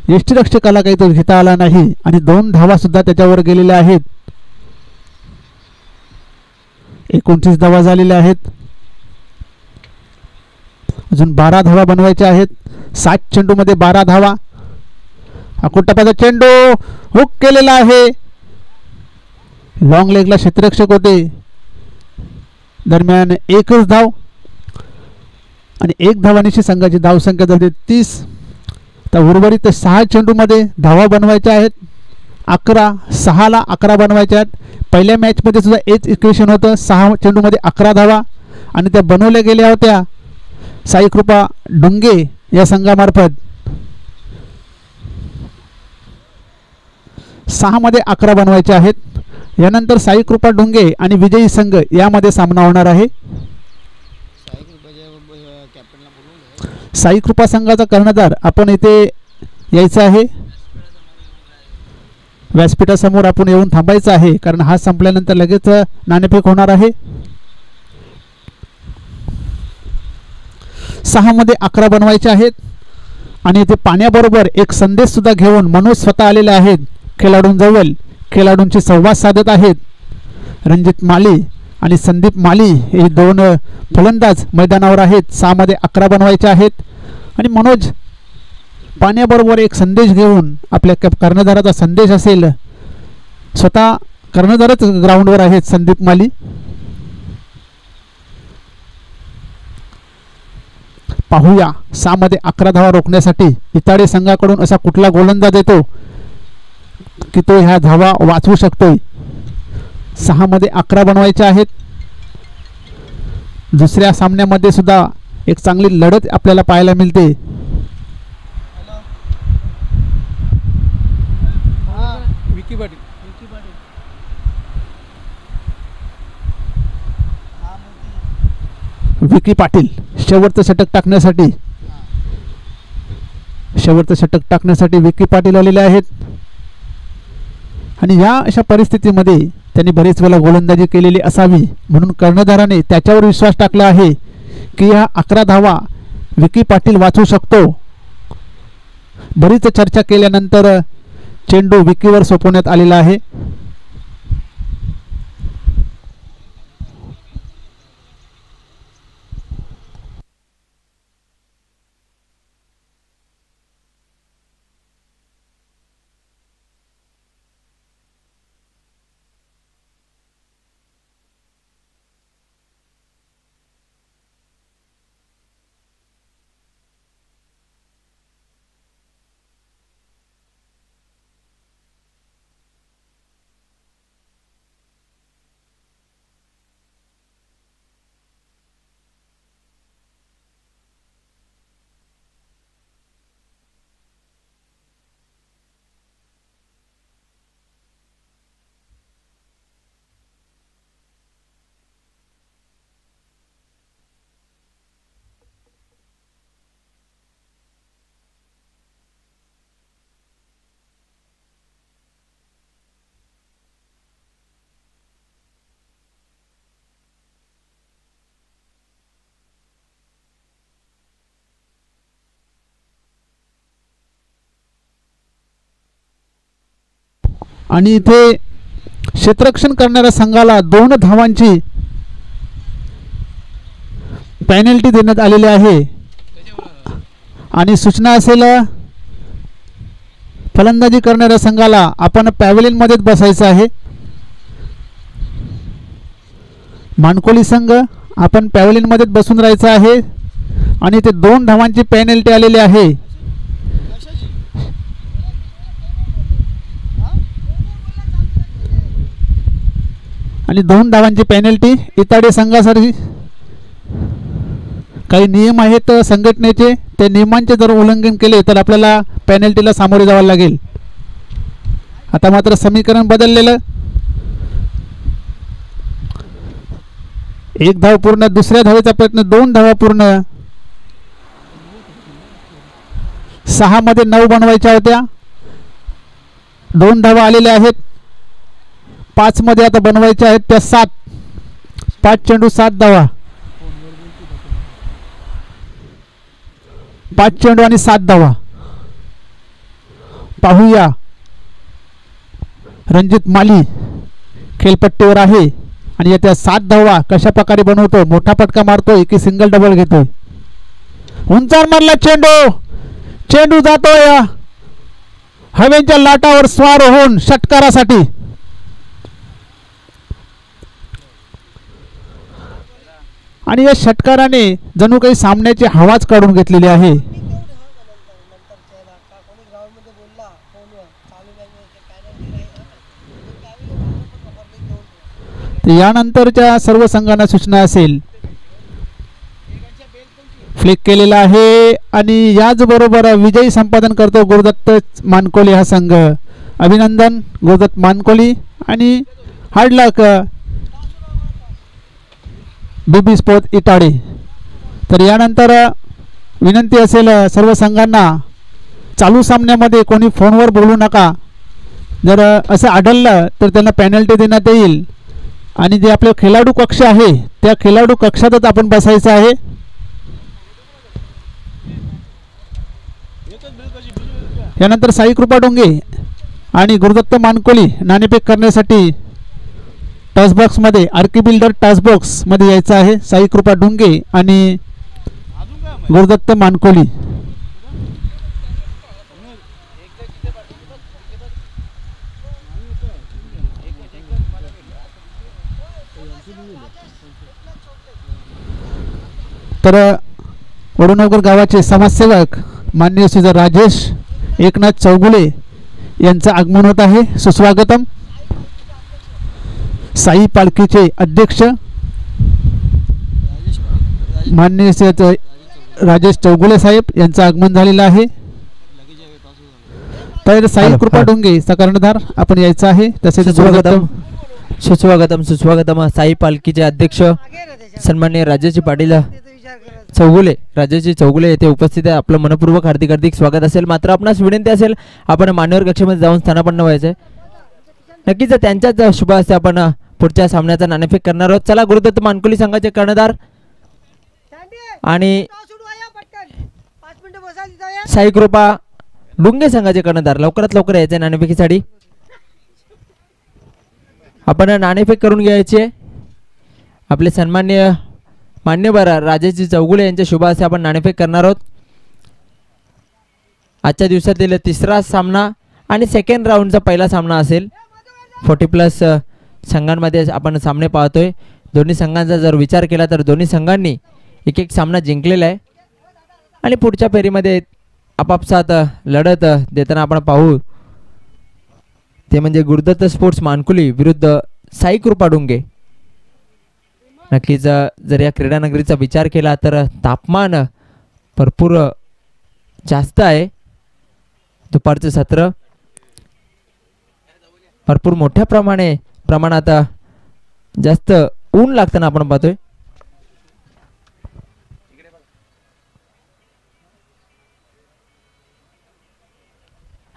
यष्टिरक्षकाला काही तो घेता आला नाही आणि 2 धावा सुद्धा त्याच्यावर गेलेल्या आहेत. 29 धावा झालेल्या आहेत. अजून 12 धावा बनवायच्या आहेत. 7 चेंडूमध्ये 12 धावा. अकुट्टापाचा चेंडू हुक केलेला आहे. लॉंग लेगला क्षेत्ररक्षक होते. दरम्यान एकच धाव आणि 1 धावांची संघाची धावसंख्या झाली 30. तर उर्वरित 6 चेंडूमध्ये धावा बनवायच्या आहेत. 6ला 11 बनवायच्या आहेत. पहिल्या मॅचमध्ये सुद्धा एक इक्वेशन होतं, 6 चेंडूमध्ये 11 धावा आणि त्या बनवल्या गेल्या होत्या साईकृपा डुंगे या संघामार्फत. 6 मध्ये 11 बनवायचे आहेत. यानंतर साईकृपा डुंगे आणि विजयी संघ यामध्ये सामना होणार आहे. साईकृपा संघाचा कर्णधार आपण इथे यायचं आहे. व्यासपीठासमोर आपण येऊन थांबायचं आहे, कारण हा संपल्यानंतर लगेच नाणेफेक होणार आहे. 6 मध्ये 11 बनवायचे आहेत आणि इथे पाण्याबरोबर एक संदेश सुद्धा घेऊन मनोज स्वतः आलेले आहेत. खेळाडूंजवळ खेळाडूंशी संवाद साधत आहेत. रणजित माली आणि संदीप माली हे 2 फलंदाज मैदानावर आहेत. 6 मध्ये 11 बनवायचे आहेत आणि मनोज पाण्याबरोबर एक संदेश घेऊन आपल्या कर्णधाराचा संदेश असेल. स्वतः कर्णधारच ग्राउंडवर आहेत संदीप माली. पाहूया 6 मध्ये 11 धावा रोखण्यासाठी इताडे संघाकडून असा कुठला गोलंदाज येतो की तो ह्या धावा वाचवू शकतोय. 6 मध्ये 11 बनवायचे आहेत. दुसऱ्या सामन्यामध्ये सुद्धा एक चांगली लढत आपल्याला पाहायला मिळते. विकी पाटील विकी पाटील शेवटचं षटक टाकण्यासाठी विकी पाटील आलेले आहेत. आणि या अशा परिस्थितीमध्ये त्यांनी बरेच वेळा गोलंदाजी केलेली असावी, म्हणून कर्णधाराने त्याच्यावर विश्वास टाकला आहे की ह्या 11 धावा विकी पाटील वाचू शकतो. बरीच चर्चा केल्यानंतर चेंडू विकीवर सोपवण्यात आलेला आहे. आणि इथे क्षेत्ररक्षण करणाऱ्या संघाला 2 धावांची पेनल्टी देण्यात आलेली आहे. आणि सूचना असेल फलंदाजी करणाऱ्या संघाला आपण पॅव्हेलियन मध्येच बसायचं आहे. मानकोली संघ आपण पॅव्हेलियन मध्येच बसून राहायचं आहे. आणि ते 2 धावांची पेनल्टी आलेली आहे. आणि 2 धावांची पेनल्टी इताडे संघासाठी. काही नियम आहेत संघटनेचे, ते नियमांचे जर उल्लंघन केले तर आपल्याला पेनल्टीला सामोरे जावे लागेल. आता मात्र समीकरण बदललेलं. 1 धाव पूर्ण. दुसऱ्या धावेचा प्रयत्न. 2 धावा पूर्ण. 6 मध्ये 9 बनवायच्या होत्या. 2 धावा आलेल्या आहेत. 5 मध्ये आता बनवायच्या आहेत त्या 7. 5 चेंडू 7 धावा. 5 चेंडू आणि 7 धावा. पाहूया रणजित माली खेळपट्टीवर आहे आणि येत्या 7 धावा कशा प्रकारे बनवतो. मोठा फटका मारतोय की सिंगल डबल घेतोय. उंचार मारला चेंडू. चेंडू जातोय हवेच्या लाटावर स्वार होऊन षटकारासाठी. आणि या षटकाराने जणू काही सामन्याची हवाच काढून घेतलेली आहे. यानंतरच्या सर्व संघांना सूचना असेल. फ्लिक केलेला आहे आणि याचबरोबर विजयी संपादन करतो गुरुदत्त मानकोली हा संघ. अभिनंदन गुरुदत्त मानकोली आणि हार्ड लक बीबी स्पोर्ट इटाडी. तर यानंतर विनंती असेल सर्व संघांना चालू सामन्यामध्ये कोणी फोनवर बोलू नका. जर असं आढळलं तर त्यांना पेनल्टी देण्यात येईल आणि जे आपले खेळाडू कक्ष आहे त्या खेळाडू कक्षातच आपण बसायचं आहे. यानंतर साई कृपा डोंगे आणि गुरुदत्त मानकोली नाणेफेक करण्यासाठी टॉसबॉक्समध्ये आरके बिल्डर टॉसबॉक्समध्ये यायचं आहे. साई कृपा डोंगे आणि गुरुदत्त मानकोली. तर वडूनगर गावाचे समाजसेवक माननीय श्री राजेश एकनाथ चौगुले यांचं आगमन होत आहे. सुस्वागतम. साई पालखीचे अध्यक्ष माननीय श्री राजेश चौगुले साहेब यांचं आगमन झालेलं आहे. तर साई कृपा डोंगे चा कर्णधार आपण यायचं आहे. तसेच सुस्वागतम सुस्वागतम सुस्वागतम. साई पालखीचे अध्यक्ष सन्माननीय राजेश पाटील चौगुले राजाजी चौगुले येथे उपस्थित आहे. आपलं मनपूर्वक हार्दिक हार्दिक स्वागत असेल. मात्र आपणास विनंती असेल आपण मान्यवर कक्षेमध्ये जाऊन स्थानापन्न व्हायचं आहे. नक्कीच त्यांच्याच शुभ हस्ते आपण पुढच्या सामन्याचा नाणेफेक करणार आहोत. चला गुरुदत्त मानकोली संघाचे कर्णधार आणि साई कृपा डुंगे संघाचे कर्णधार लवकरात लवकर यायचे नाणेफेकीसाठी. आपण नाणेफेक करून घ्यायचे. आपले सन्माननीय मान्यवर राजेशजी चौगुले यांच्या शुभ हस्ते आपण नाणेफेक करणार आहोत. आजच्या दिवसातील तिसरा सामना आणि सेकंड राऊंडचा पहिला सामना असेल. 40+ संघांमध्ये आपण सामने पाहतोय. दोन्ही संघांचा जर विचार केला तर दोन्ही संघांनी एक एक सामना जिंकलेला आहे आणि पुढच्या फेरीमध्ये आपापसात लढत देताना आपण पाहू ते म्हणजे गुरुदत्त स्पोर्ट्स मानकुली विरुद्ध साई कृपा डुंगे. नक्कीच जर या क्रीडानगरीचा विचार केला तर तापमान भरपूर जास्त आहे. दुपारचं सत्र भरपूर मोठ्या प्रमाणात जास्त ऊन लागताना आपण पाहतोय.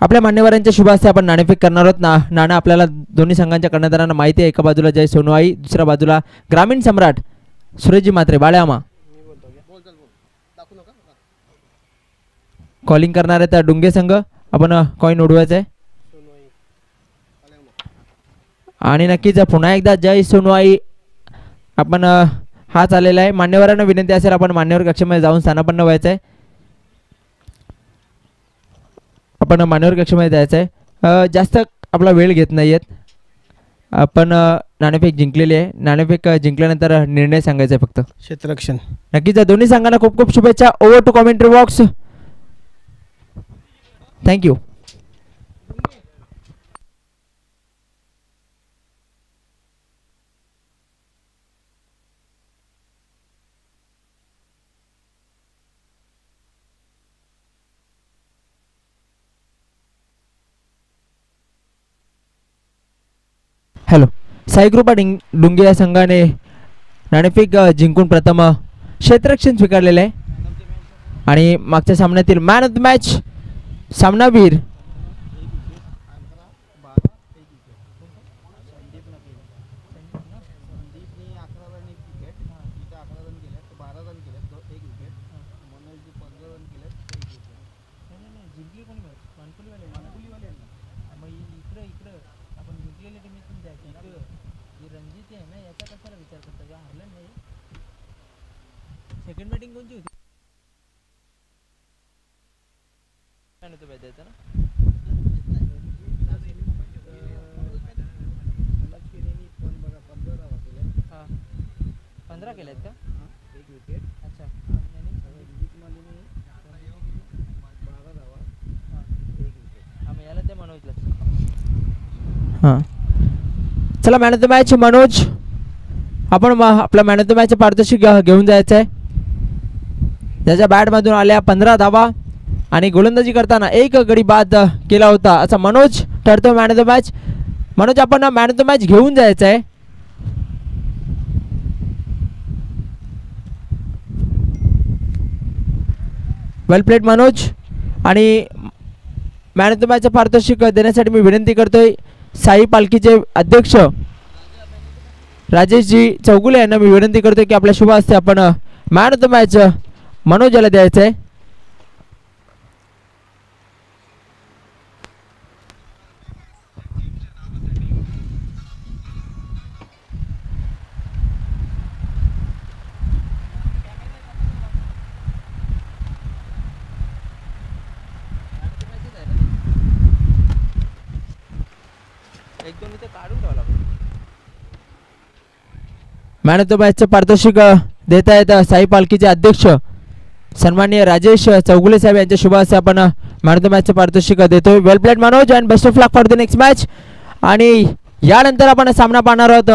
आपल्या मान्यवरांच्या शुभ हस्ते आपण नाणेफेक करणार आहोत. नाणं आपल्याला दोन्ही संघांच्या कर्णधारांना माहिती आहे. एका बाजूला जय सोनवाई, दुसऱ्या बाजूला ग्रामीण सम्राट सुरेशजी मात्रे बाळ्यामा. कॉलिंग करणार आहे तर डुंगे संघ. आपण कॉइन उडवायचा आहे आणि नक्कीच पुन्हा एकदा जय सोनवाई आपण हाच आलेला आहे. मान्यवरांना विनंती असेल आपण मान्यवर कक्षेमध्ये जाऊन स्थानापन्न व्हायचं आहे. आपण मान्यवर कक्षेमध्ये जायचं आहे. जास्त आपला वेळ घेत नाही आहेत. आपण नाणेफेक जिंकलेली आहे. नाणेफेक जिंकल्यानंतर निर्णय सांगायचा आहे फक्त. क्षेत्ररक्षण. नक्कीच दोन्ही संघांना खूप खूप शुभेच्छा. Over to commentary box. Thank you. Hello. Sai Kripa Dunge या संघाने नाणेफेक जिंकून प्रथम क्षेत्ररक्षण स्वीकारलेले आहे आणि मागच्या सामन्यातील मॅन ऑफ द मॅच सामनावीर मग इकडं इकडं आपण जिंकलेल्या टीमीतून जायचं इकडं ही रणजित आहे ना याचा कशाला विचार करता का हरलं नाही सेकंड बॅटिंग कोणची होती काय नव्हतं पाहिजे त्याचं ना हां 15 केलेत का अच्छा हां मग याला ते मनोजला हां चला man of the match Manoj आपण आपला मॅन ऑफ द मॅच पारितोषिक घेऊन जायचं आहे त्याच्या बॅटमधून आल्या 15 धावा आणि गोलंदाजी करताना एक गडी बाद केला होता असा मनोज ठरतो man of the match Manoj आपण मॅन ऑफ द मॅच घेऊन जायचं आहे वेल प्लेड मनोज आणि मॅन ऑफ द मॅचचं पारितोषिक देण्यासाठी मी विनंती करतोय साई पालखीचे अध्यक्ष राजेशजी चौगुले यांना मी विनंती करतोय की आपल्या शुभ हस्ते आपण man of the match Manoj याला द्यायचं आहे मॅन ऑफ द मॅचचं पारितोषिक देत आहेत साई पालखीचे अध्यक्ष सन्माननीय राजेश चौगुले साहेब यांच्या शुभ हस्ते आपण मॅन ऑफ द मॅचचं पारितोषिक देतोय well played Manoj and best of luck for the next match आणि यानंतर आपण सामना पाहणार आहोत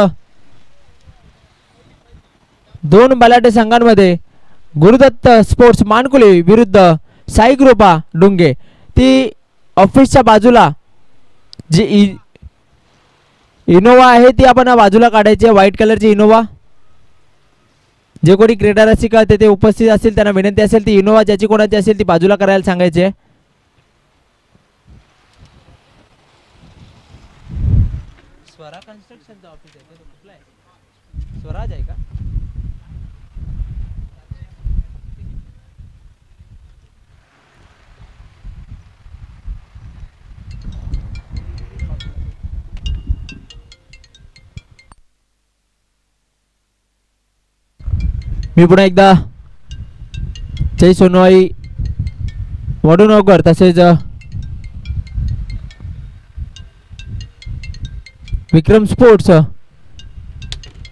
दोन बलाढ्य संघांमध्ये गुरुदत्त स्पोर्ट्स मानकुले विरुद्ध साई कृपा डुंगे ती ऑफिसच्या बाजूला जी इनोवा आहे ती आपण बाजूला काढायची आहे व्हाईट कलरची इनोवा जे कोणी क्रीडा रसिक तेथे उपस्थित असतील त्यांना विनंती असेल ती इनोवा ज्याची कोणाची असेल ती बाजूला करायला सांगायची आहे स्वरा कन्स्ट्रक्शनचं ऑफिस आहे तो कुठला आहे स्वराज आहे का मी पुन्हा एकदा जय सोनवाई वडुनगर तसेच विक्रम स्पोर्ट्स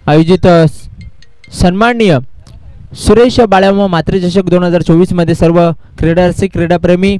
आयोजित सन्माननीय सुरेश बाळामा मात्रे चषक 2024 मध्ये सर्व क्रीडारसिक क्रीडाप्रेमी